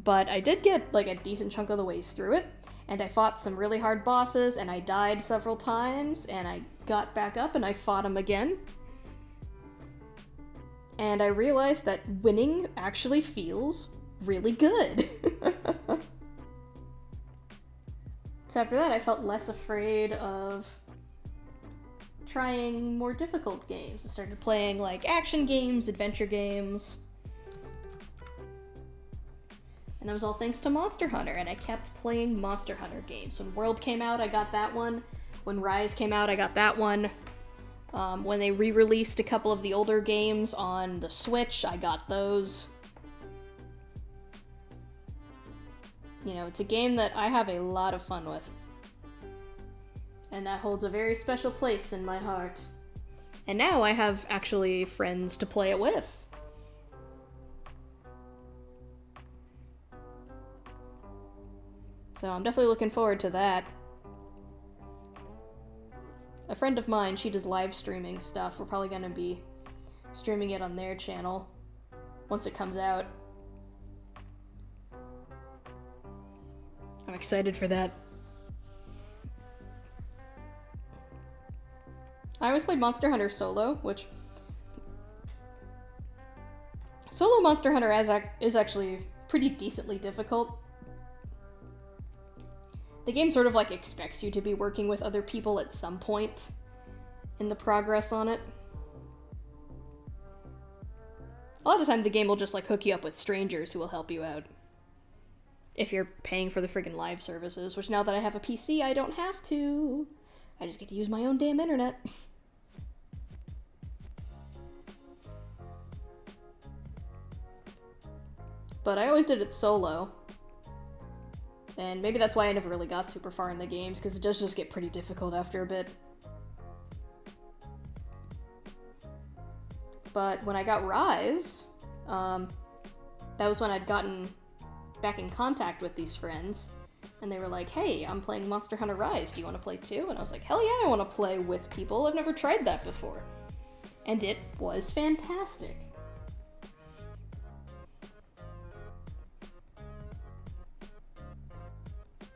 but I did get like a decent chunk of the ways through it. And I fought some really hard bosses, and I died several times, and I got back up and I fought them again. And I realized that winning actually feels really good. So after that, I felt less afraid of trying more difficult games. I started playing like action games, adventure games. And that was all thanks to Monster Hunter, and I kept playing Monster Hunter games. When World came out, I got that one. When Rise came out, I got that one. When they re-released a couple of the older games on the Switch, I got those. You know, it's a game that I have a lot of fun with. And that holds a very special place in my heart. And now I have actually friends to play it with. So I'm definitely looking forward to that. A friend of mine, she does live streaming stuff. We're probably going to be streaming it on their channel once it comes out. I'm excited for that. I always played Monster Hunter solo, which... Solo Monster Hunter is actually pretty decently difficult. The game sort of like expects you to be working with other people at some point in the progress on it. A lot of the time the game will just like hook you up with strangers who will help you out. If you're paying for the friggin' live services, which now that I have a PC, I don't have to. I just get to use my own damn internet. But I always did it solo. And maybe that's why I never really got super far in the games, because it does just get pretty difficult after a bit. But when I got Rise, that was when I'd gotten back in contact with these friends, and they were like, hey, I'm playing Monster Hunter Rise, do you want to play too? And I was like, hell yeah, I want to play with people, I've never tried that before. And it was fantastic.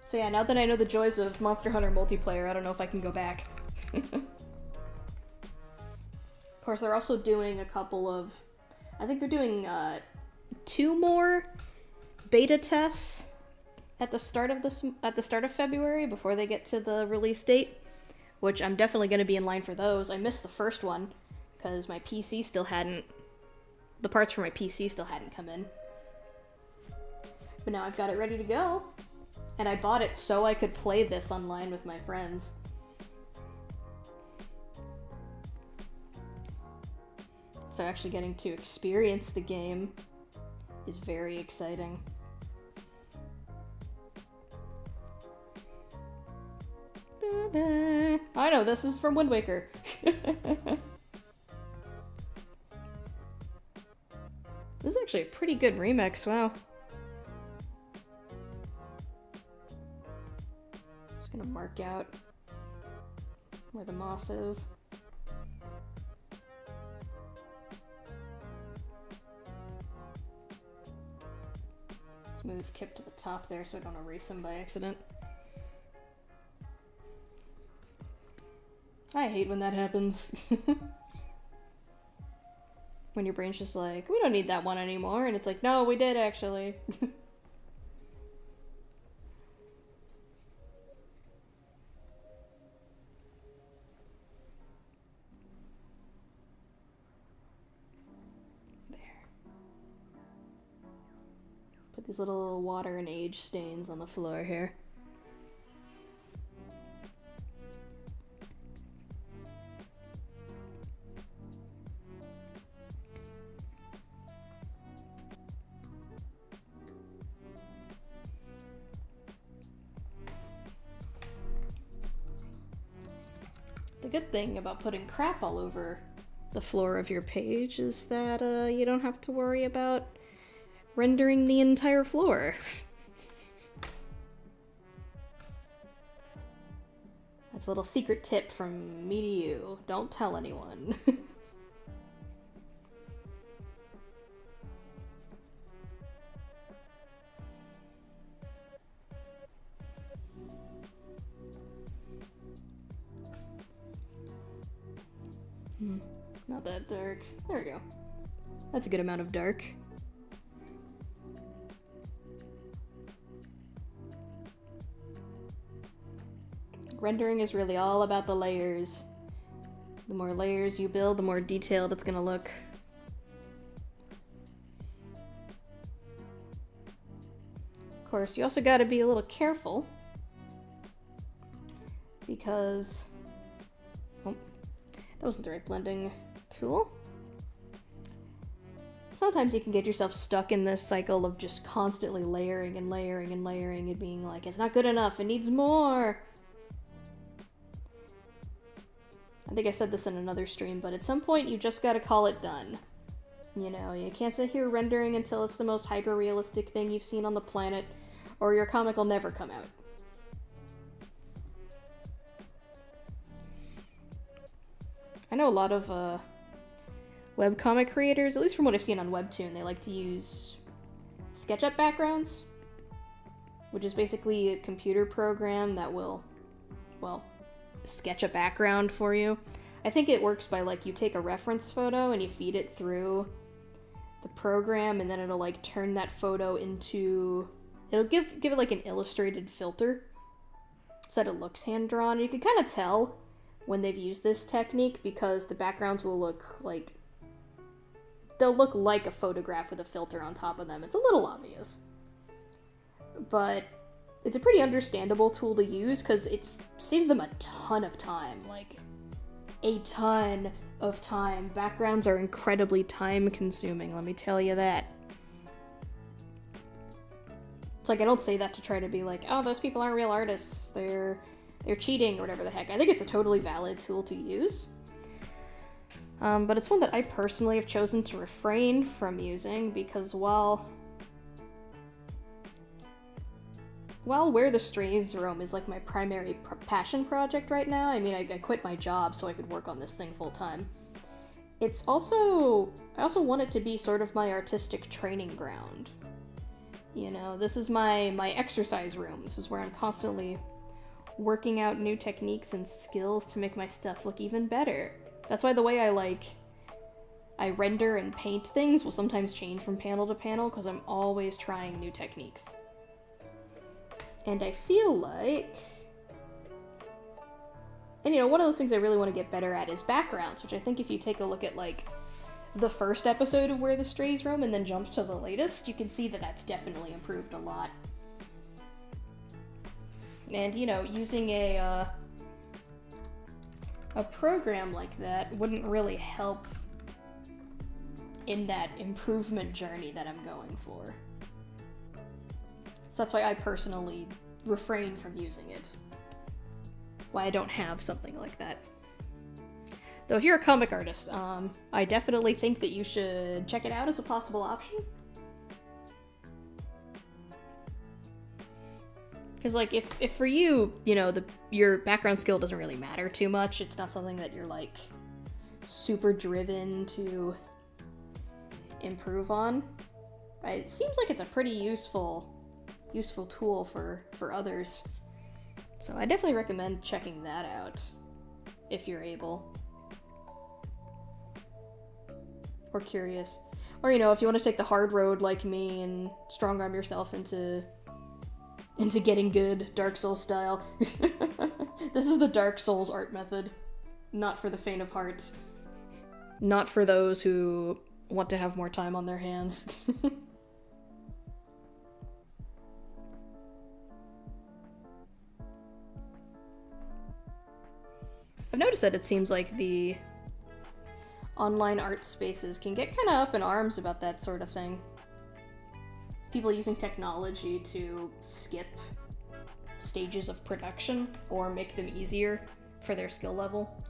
So yeah, now that I know the joys of Monster Hunter multiplayer, I don't know if I can go back. Of course, they're also doing a couple of... I think they're doing 2 more beta tests at the start of February before they get to the release date, which I'm definitely going to be in line for those. I missed the first one because my PC still hadn't... The parts for my PC still hadn't come in. But now I've got it ready to go. And I bought it so I could play this online with my friends. So actually getting to experience the game is very exciting. I know, this is from Wind Waker. This is actually a pretty good remix, wow. Gonna mark out where the moss is. Let's move Kip to the top there so I don't erase him by accident. I hate when that happens. When your brain's just like, we don't need that one anymore, and it's like, no, we did actually. These little water and age stains on the floor here. The good thing about putting crap all over the floor of your page is that you don't have to worry about rendering the entire floor. That's a little secret tip from me to you. Don't tell anyone. Not that dark. There we go. That's a good amount of dark. Rendering is really all about the layers. The more layers you build, the more detailed it's gonna look. Of course, you also gotta be a little careful because... Oh, that wasn't the right blending tool. Sometimes you can get yourself stuck in this cycle of just constantly layering and layering and layering and being like, it's not good enough, it needs more. I think I said this in another stream, but at some point you just gotta call it done. You know, you can't sit here rendering until it's the most hyper-realistic thing you've seen on the planet, or your comic will never come out. I know a lot of, webcomic creators, at least from what I've seen on Webtoon, they like to use SketchUp backgrounds, which is basically a computer program that will, well, sketch a background for you. I think it works by, like, you take a reference photo and you feed it through the program, and then it'll, like, turn that photo into... It'll give it, like, an illustrated filter so that it looks hand-drawn. And you can kind of tell when they've used this technique because the backgrounds will look like... They'll look like a photograph with a filter on top of them. It's a little obvious. But it's a pretty understandable tool to use because it saves them a ton of time. Like, a ton of time. Backgrounds are incredibly time-consuming, let me tell you that. It's like, I don't say that to try to be like, oh, those people aren't real artists. They're cheating or whatever the heck. I think it's a totally valid tool to use. But it's one that I personally have chosen to refrain from using because while Where the Strays Roam is like my primary passion project right now, I mean, I quit my job so I could work on this thing full time. I also want it to be sort of my artistic training ground. You know, this is my exercise room. This is where I'm constantly working out new techniques and skills to make my stuff look even better. That's why the way I render and paint things will sometimes change from panel to panel, because I'm always trying new techniques. And I feel like... And, you know, one of those things I really want to get better at is backgrounds, which I think if you take a look at, like, the first episode of Where the Strays Roam and then jump to the latest, you can see that that's definitely improved a lot. And, you know, using a program like that wouldn't really help in that improvement journey that I'm going for. So that's why I personally refrain from using it. Why I don't have something like that. Though if you're a comic artist, I definitely think that you should check it out as a possible option. Because, like, if for you, you know, your background skill doesn't really matter too much, it's not something that you're, like, super driven to improve on, right? It seems like it's a pretty useful tool for others. So I definitely recommend checking that out, if you're able. Or curious. Or, you know, if you want to take the hard road like me and strong-arm yourself into getting good, Dark Souls style. This is the Dark Souls art method. Not for the faint of heart. Not for those who want to have more time on their hands. I've noticed that it seems like the online art spaces can get kind of up in arms about that sort of thing. People using technology to skip stages of production or make them easier for their skill level.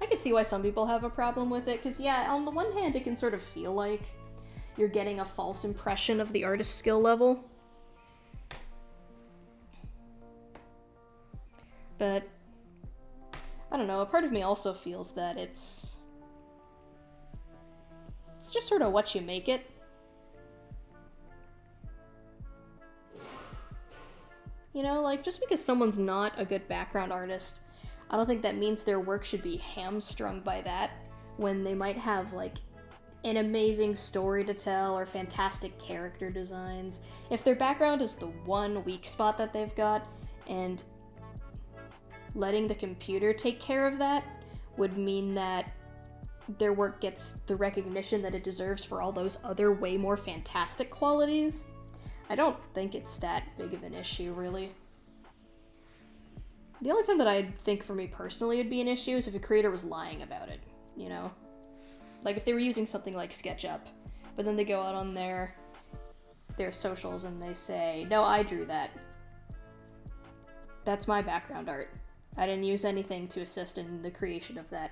I could see why some people have a problem with it, because yeah, on the one hand it can sort of feel like you're getting a false impression of the artist's skill level. But I don't know, a part of me also feels that it's just sort of what you make it. You know, like, just because someone's not a good background artist, I don't think that means their work should be hamstrung by that, when they might have, like, an amazing story to tell or fantastic character designs. If their background is the one weak spot that they've got, and letting the computer take care of that would mean that their work gets the recognition that it deserves for all those other way more fantastic qualities, I don't think it's that big of an issue, really. The only time that I'd think for me personally would be an issue is if a creator was lying about it, you know? Like if they were using something like SketchUp, but then they go out on their socials and they say, no, I drew that. That's my background art. I didn't use anything to assist in the creation of that.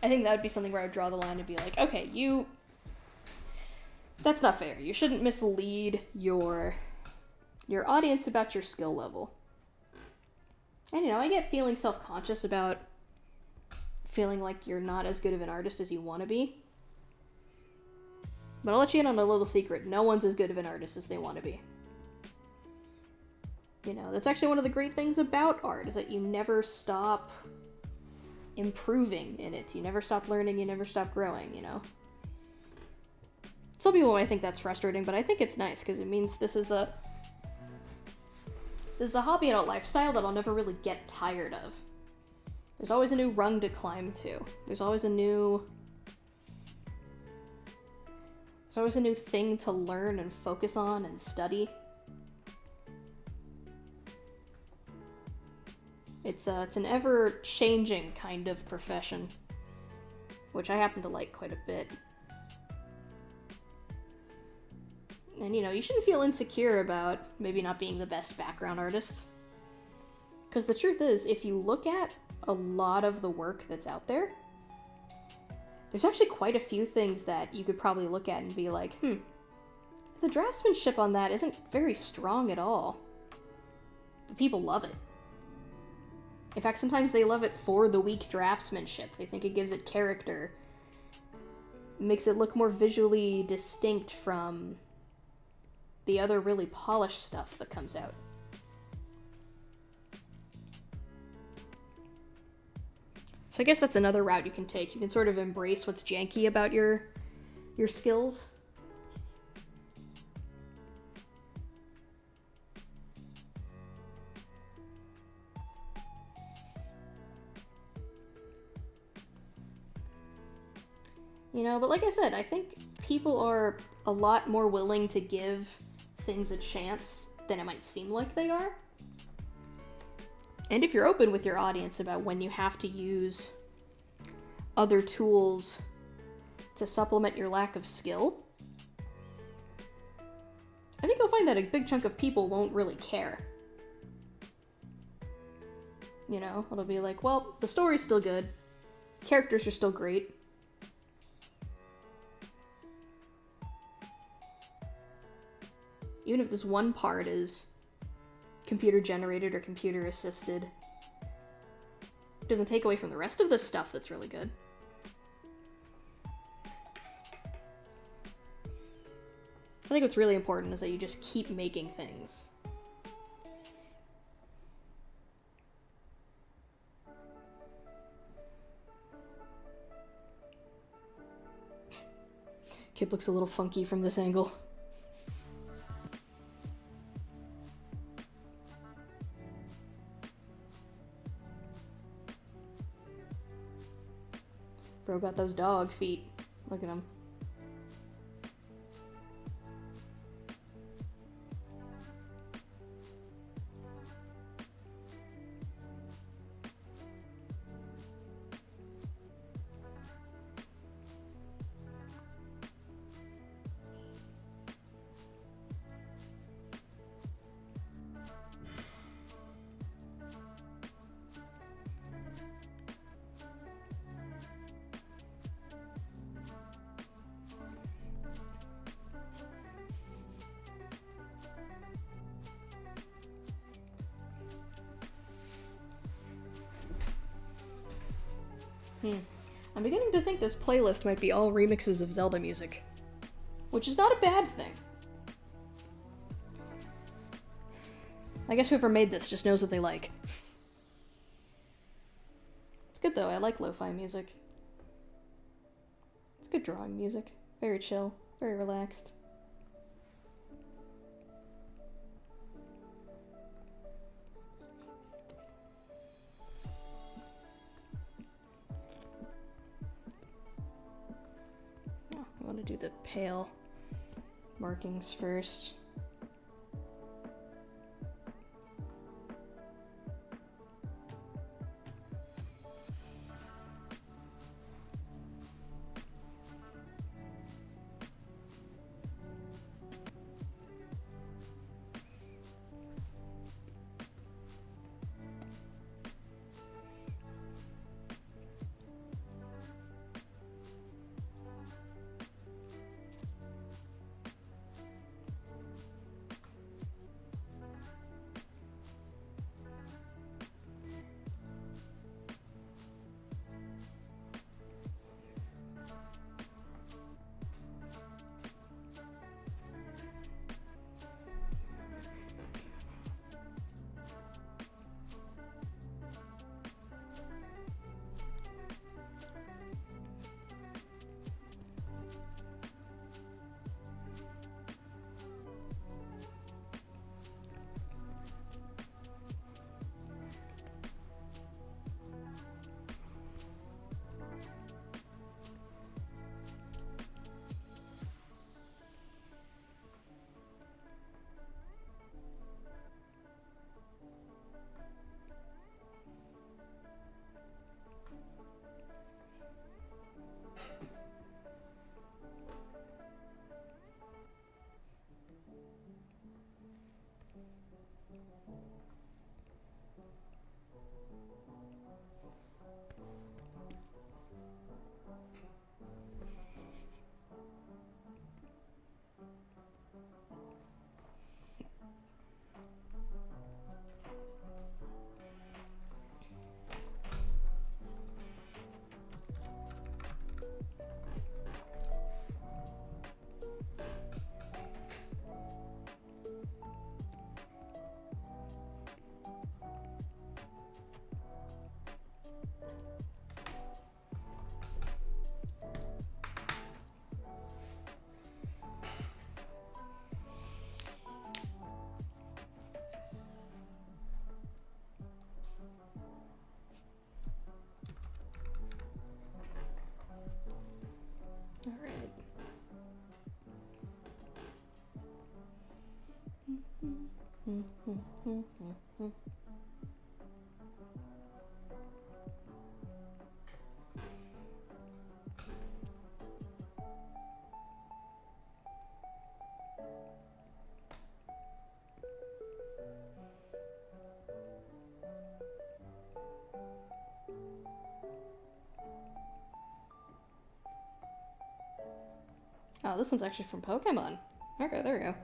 I think that would be something where I would draw the line and be like, okay, that's not fair. You shouldn't mislead your audience about your skill level. And, I get feeling self-conscious about feeling like you're not as good of an artist as you want to be. But I'll let you in on a little secret. No one's as good of an artist as they want to be. That's actually one of the great things about art, is that you never stop improving in it. You never stop learning, you never stop growing, Some people might think that's frustrating, but I think it's nice, because it means this is a hobby and a lifestyle that I'll never really get tired of. There's always a new rung to climb to. There's always a new thing to learn and focus on and study. It's an ever-changing kind of profession, which I happen to like quite a bit. And, you shouldn't feel insecure about maybe not being the best background artist. Because the truth is, if you look at a lot of the work that's out there, there's actually quite a few things that you could probably look at and be like, the draftsmanship on that isn't very strong at all. But people love it. In fact, sometimes they love it for the weak draftsmanship. They think it gives it character, makes it look more visually distinct from the other really polished stuff that comes out. So I guess that's another route you can take. You can sort of embrace what's janky about your skills. But like I said, I think people are a lot more willing to give things a chance than it might seem like they are. And if you're open with your audience about when you have to use other tools to supplement your lack of skill, I think you'll find that a big chunk of people won't really care. It'll be like, well, the story's still good, characters are still great. Even if this one part is computer generated or computer assisted, it doesn't take away from the rest of the stuff that's really good. I think what's really important is that you just keep making things. Kid looks a little funky from this angle. Bro got those dog feet. Look at him. I'm beginning to think this playlist might be all remixes of Zelda music, which is not a bad thing. I guess whoever made this just knows what they like. It's good though, I like lo-fi music. It's good drawing music. Very chill, very relaxed. do the pale markings first. All right. Oh, this one's actually from Pokemon. Okay, there we go.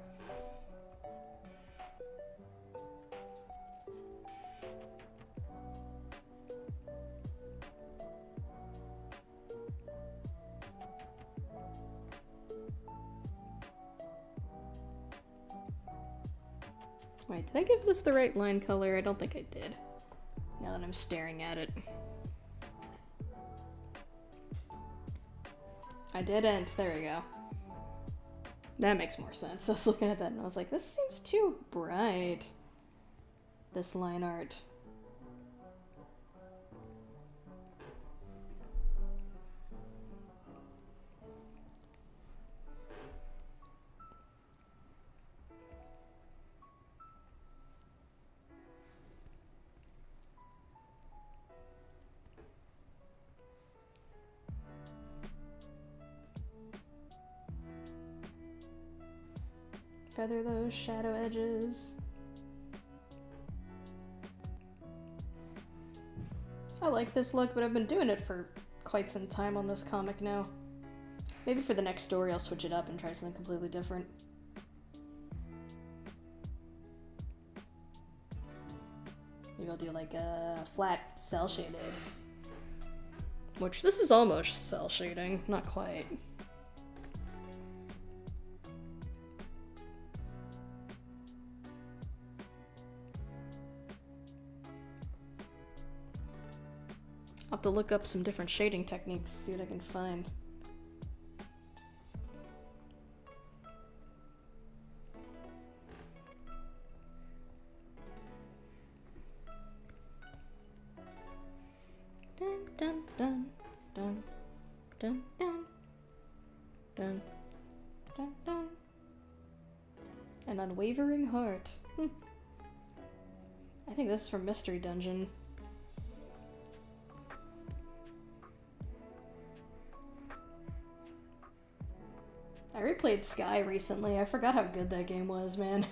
Wait, did I give this the right line color? I don't think I did. Now that I'm staring at it. I didn't. There we go. That makes more sense. I was looking at that and I was like, this seems too bright. This line art. Feather those shadow edges. I like this look, but I've been doing it for quite some time on this comic now. Maybe for the next story I'll switch it up and try something completely different. Maybe I'll do like a flat cell shaded. Which this is almost cell shading, not quite. I'll have to look up some different shading techniques, see what I can find. Dun dun dun dun dun dun dun Unwavering Heart. I think this is from Mystery Dungeon. I replayed Sky recently. I forgot how good that game was, man.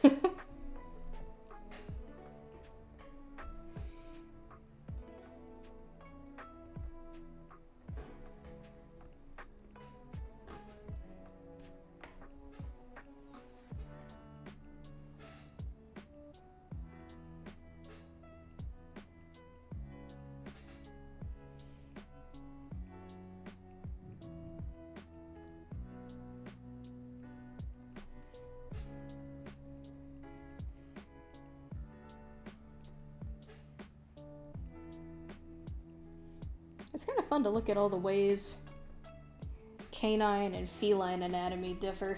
It's kind of fun to look at all the ways canine and feline anatomy differ.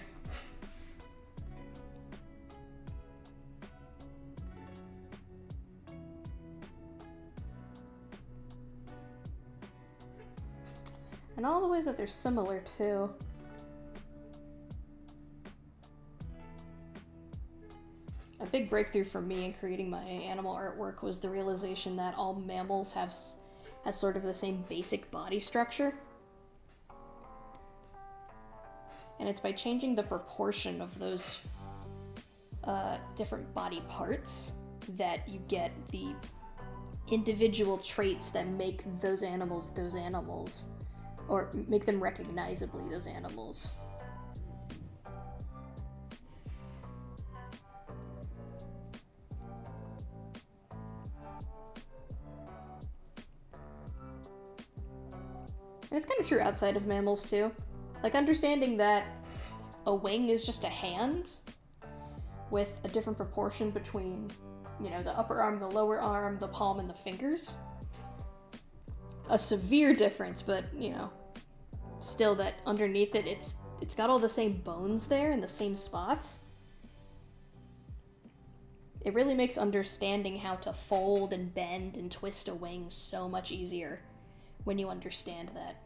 And all the ways that they're similar, too. A big breakthrough for me in creating my animal artwork was the realization that all mammals have sort of the same basic body structure. And it's by changing the proportion of those different body parts that you get the individual traits that make those animals, or make them recognizably those animals. And it's kind of true outside of mammals, too. Like, understanding that a wing is just a hand with a different proportion between, you know, the upper arm, the lower arm, the palm, and the fingers. A severe difference, but, you know, still that underneath it, it's got all the same bones there in the same spots. It really makes understanding how to fold and bend and twist a wing so much easier when you understand that.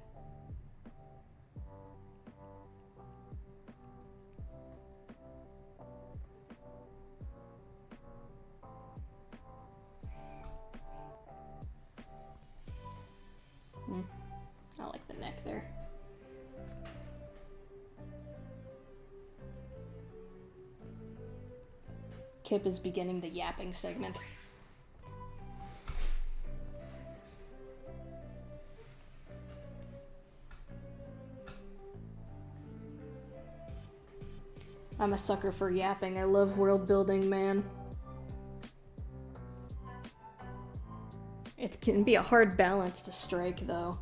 I like the neck there. Kip is beginning the yapping segment. I'm a sucker for yapping. I love world building, man. It can be a hard balance to strike, though.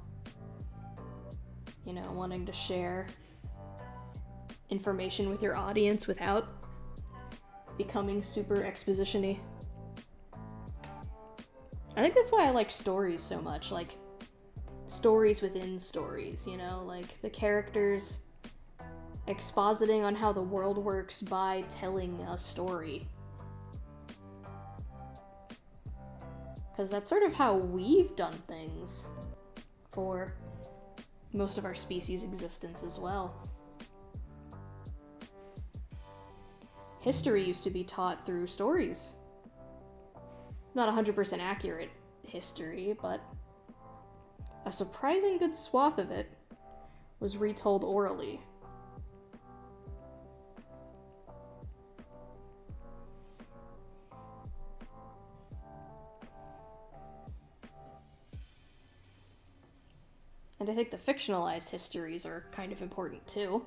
You know, wanting to share information with your audience without becoming super exposition-y. I think that's why I like stories so much. Like, stories within stories, you know? Like, the characters expositing on how the world works by telling a story. Because that's sort of how we've done things for most of our species' existence as well. History used to be taught through stories. Not 100% accurate history, but a surprising good swath of it was retold orally. And I think the fictionalized histories are kind of important too.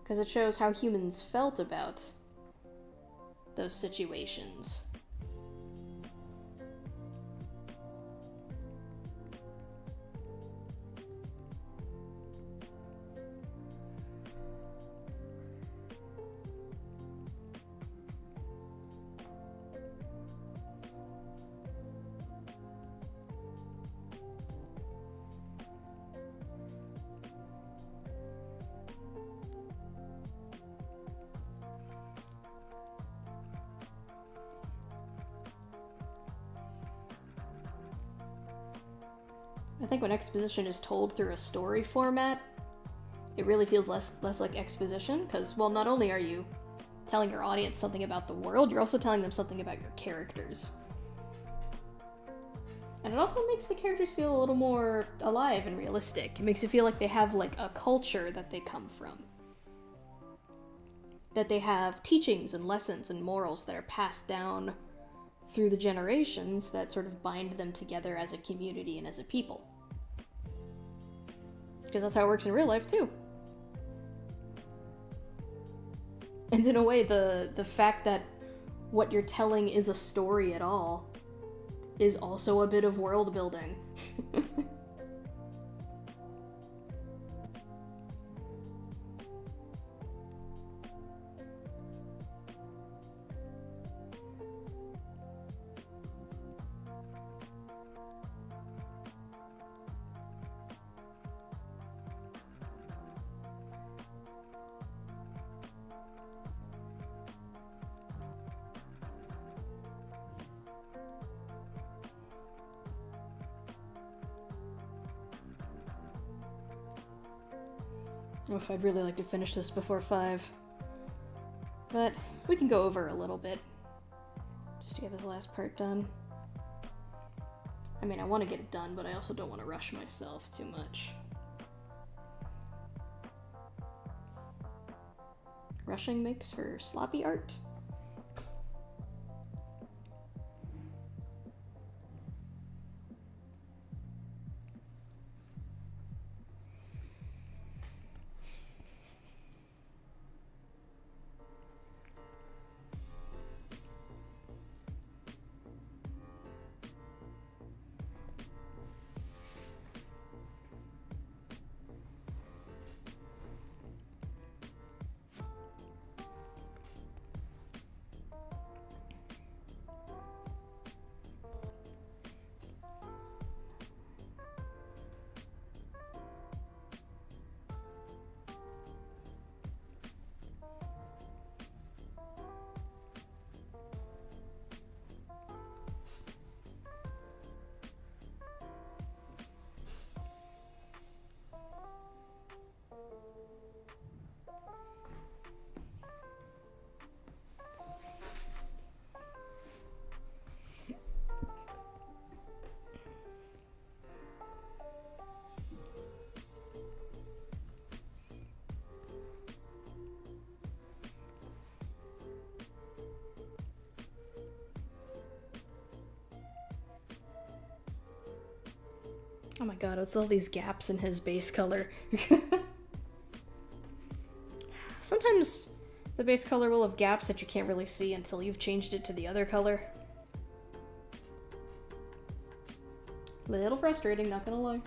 Because it shows how humans felt about those situations. I think when exposition is told through a story format, it really feels less like exposition, because, well, not only are you telling your audience something about the world, you're also telling them something about your characters. And it also makes the characters feel a little more alive and realistic. It makes it feel like they have, like, a culture that they come from. That they have teachings and lessons and morals that are passed down through the generations that sort of bind them together as a community and as a people. Because that's how it works in real life, too. And in a way, the fact that what you're telling is a story at all is also a bit of world building. Oof, I'd really like to finish this before 5. But we can go over a little bit. Just to get this last part done. I mean, I want to get it done, but I also don't want to rush myself too much. Rushing makes for sloppy art. Oh my god, it's all these gaps in his base color. Sometimes the base color will have gaps that you can't really see until you've changed it to the other color. Little frustrating, not gonna lie.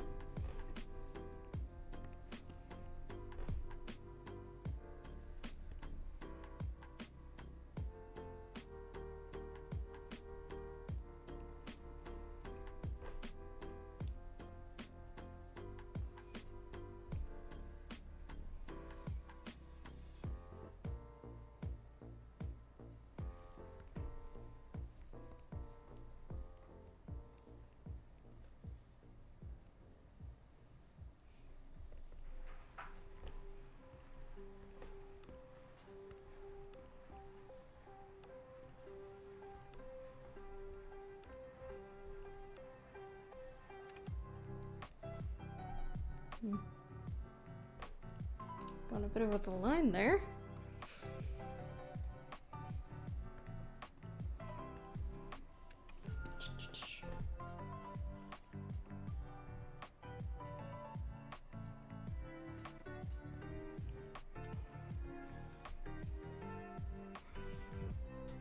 Got a bit of a line there.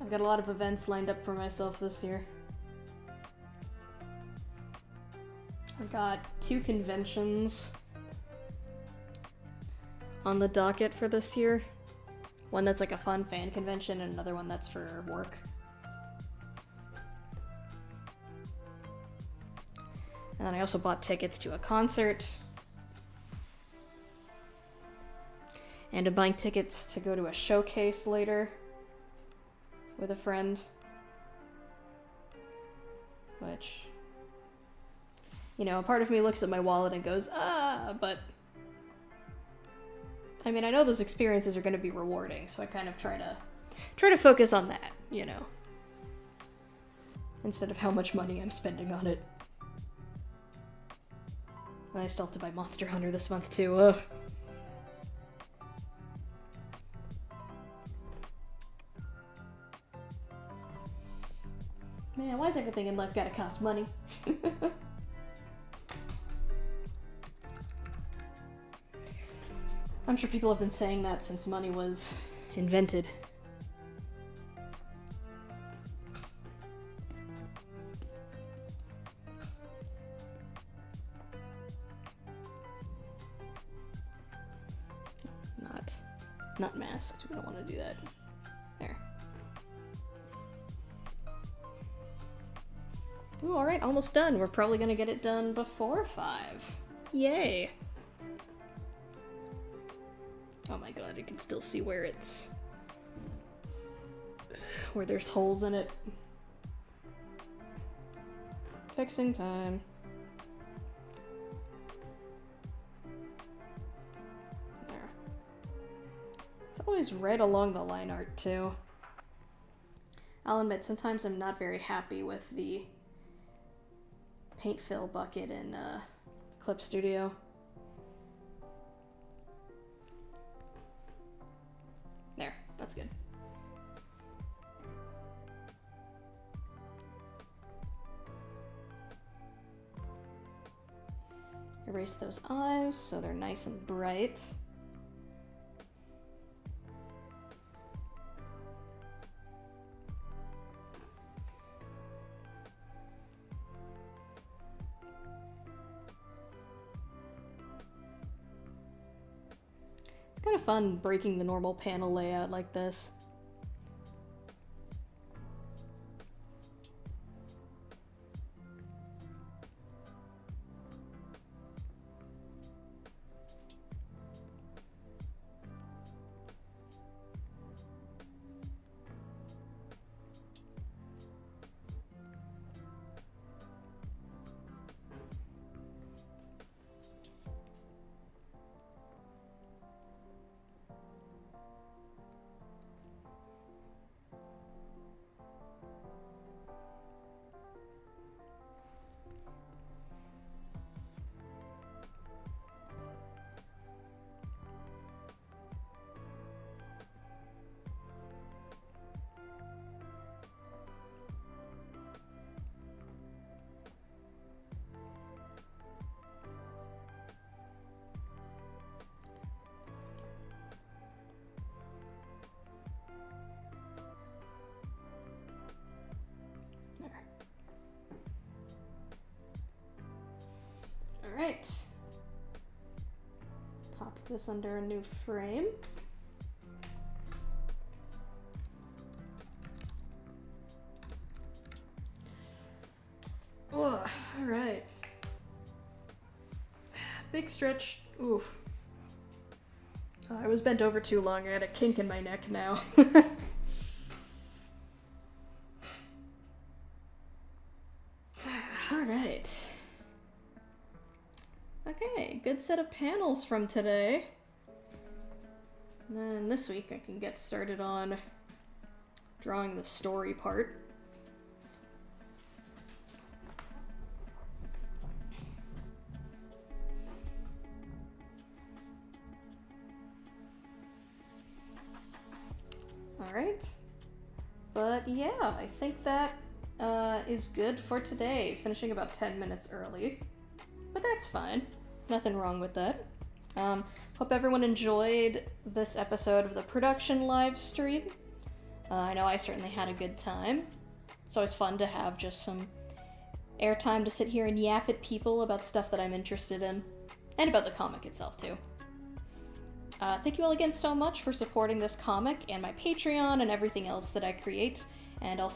I've got a lot of events lined up for myself this year. I got 2 conventions on the docket for this year. One that's like a fun fan convention and another one that's for work. And then I also bought tickets to a concert. And I'm buying tickets to go to a showcase later with a friend. Which, you know, a part of me looks at my wallet and goes, ah, but I mean, I know those experiences are going to be rewarding, so I kind of try to focus on that, you know, instead of how much money I'm spending on it. And I still have to buy Monster Hunter this month too. Ugh. Man, why is everything in life gotta cost money? I'm sure people have been saying that since money was invented. Not masked. We don't want to do that. There. Ooh, alright, almost done. We're probably gonna get it done before 5. Yay! Oh my god, I can still see where it's... where there's holes in it. Fixing time. There. It's always red along the line art, too. I'll admit, sometimes I'm not very happy with the paint fill bucket in Clip Studio. There, that's good. Erase those eyes so they're nice and bright. It's kind of fun breaking the normal panel layout like this. Alright. Pop this under a new frame. Oh, alright. Big stretch. Oof. I was bent over too long. I had a kink in my neck now. Alright. Okay, good set of panels from today. And then this week I can get started on drawing the story part. Alright. But yeah, I think that is good for today. Finishing about 10 minutes early. But that's fine. Nothing wrong with that. Hope everyone enjoyed this episode of the production live stream. I know I certainly had a good time. It's always fun to have just some airtime to sit here and yap at people about stuff that I'm interested in. And about the comic itself, too. Thank you all again so much for supporting this comic and my Patreon and everything else that I create. And I'll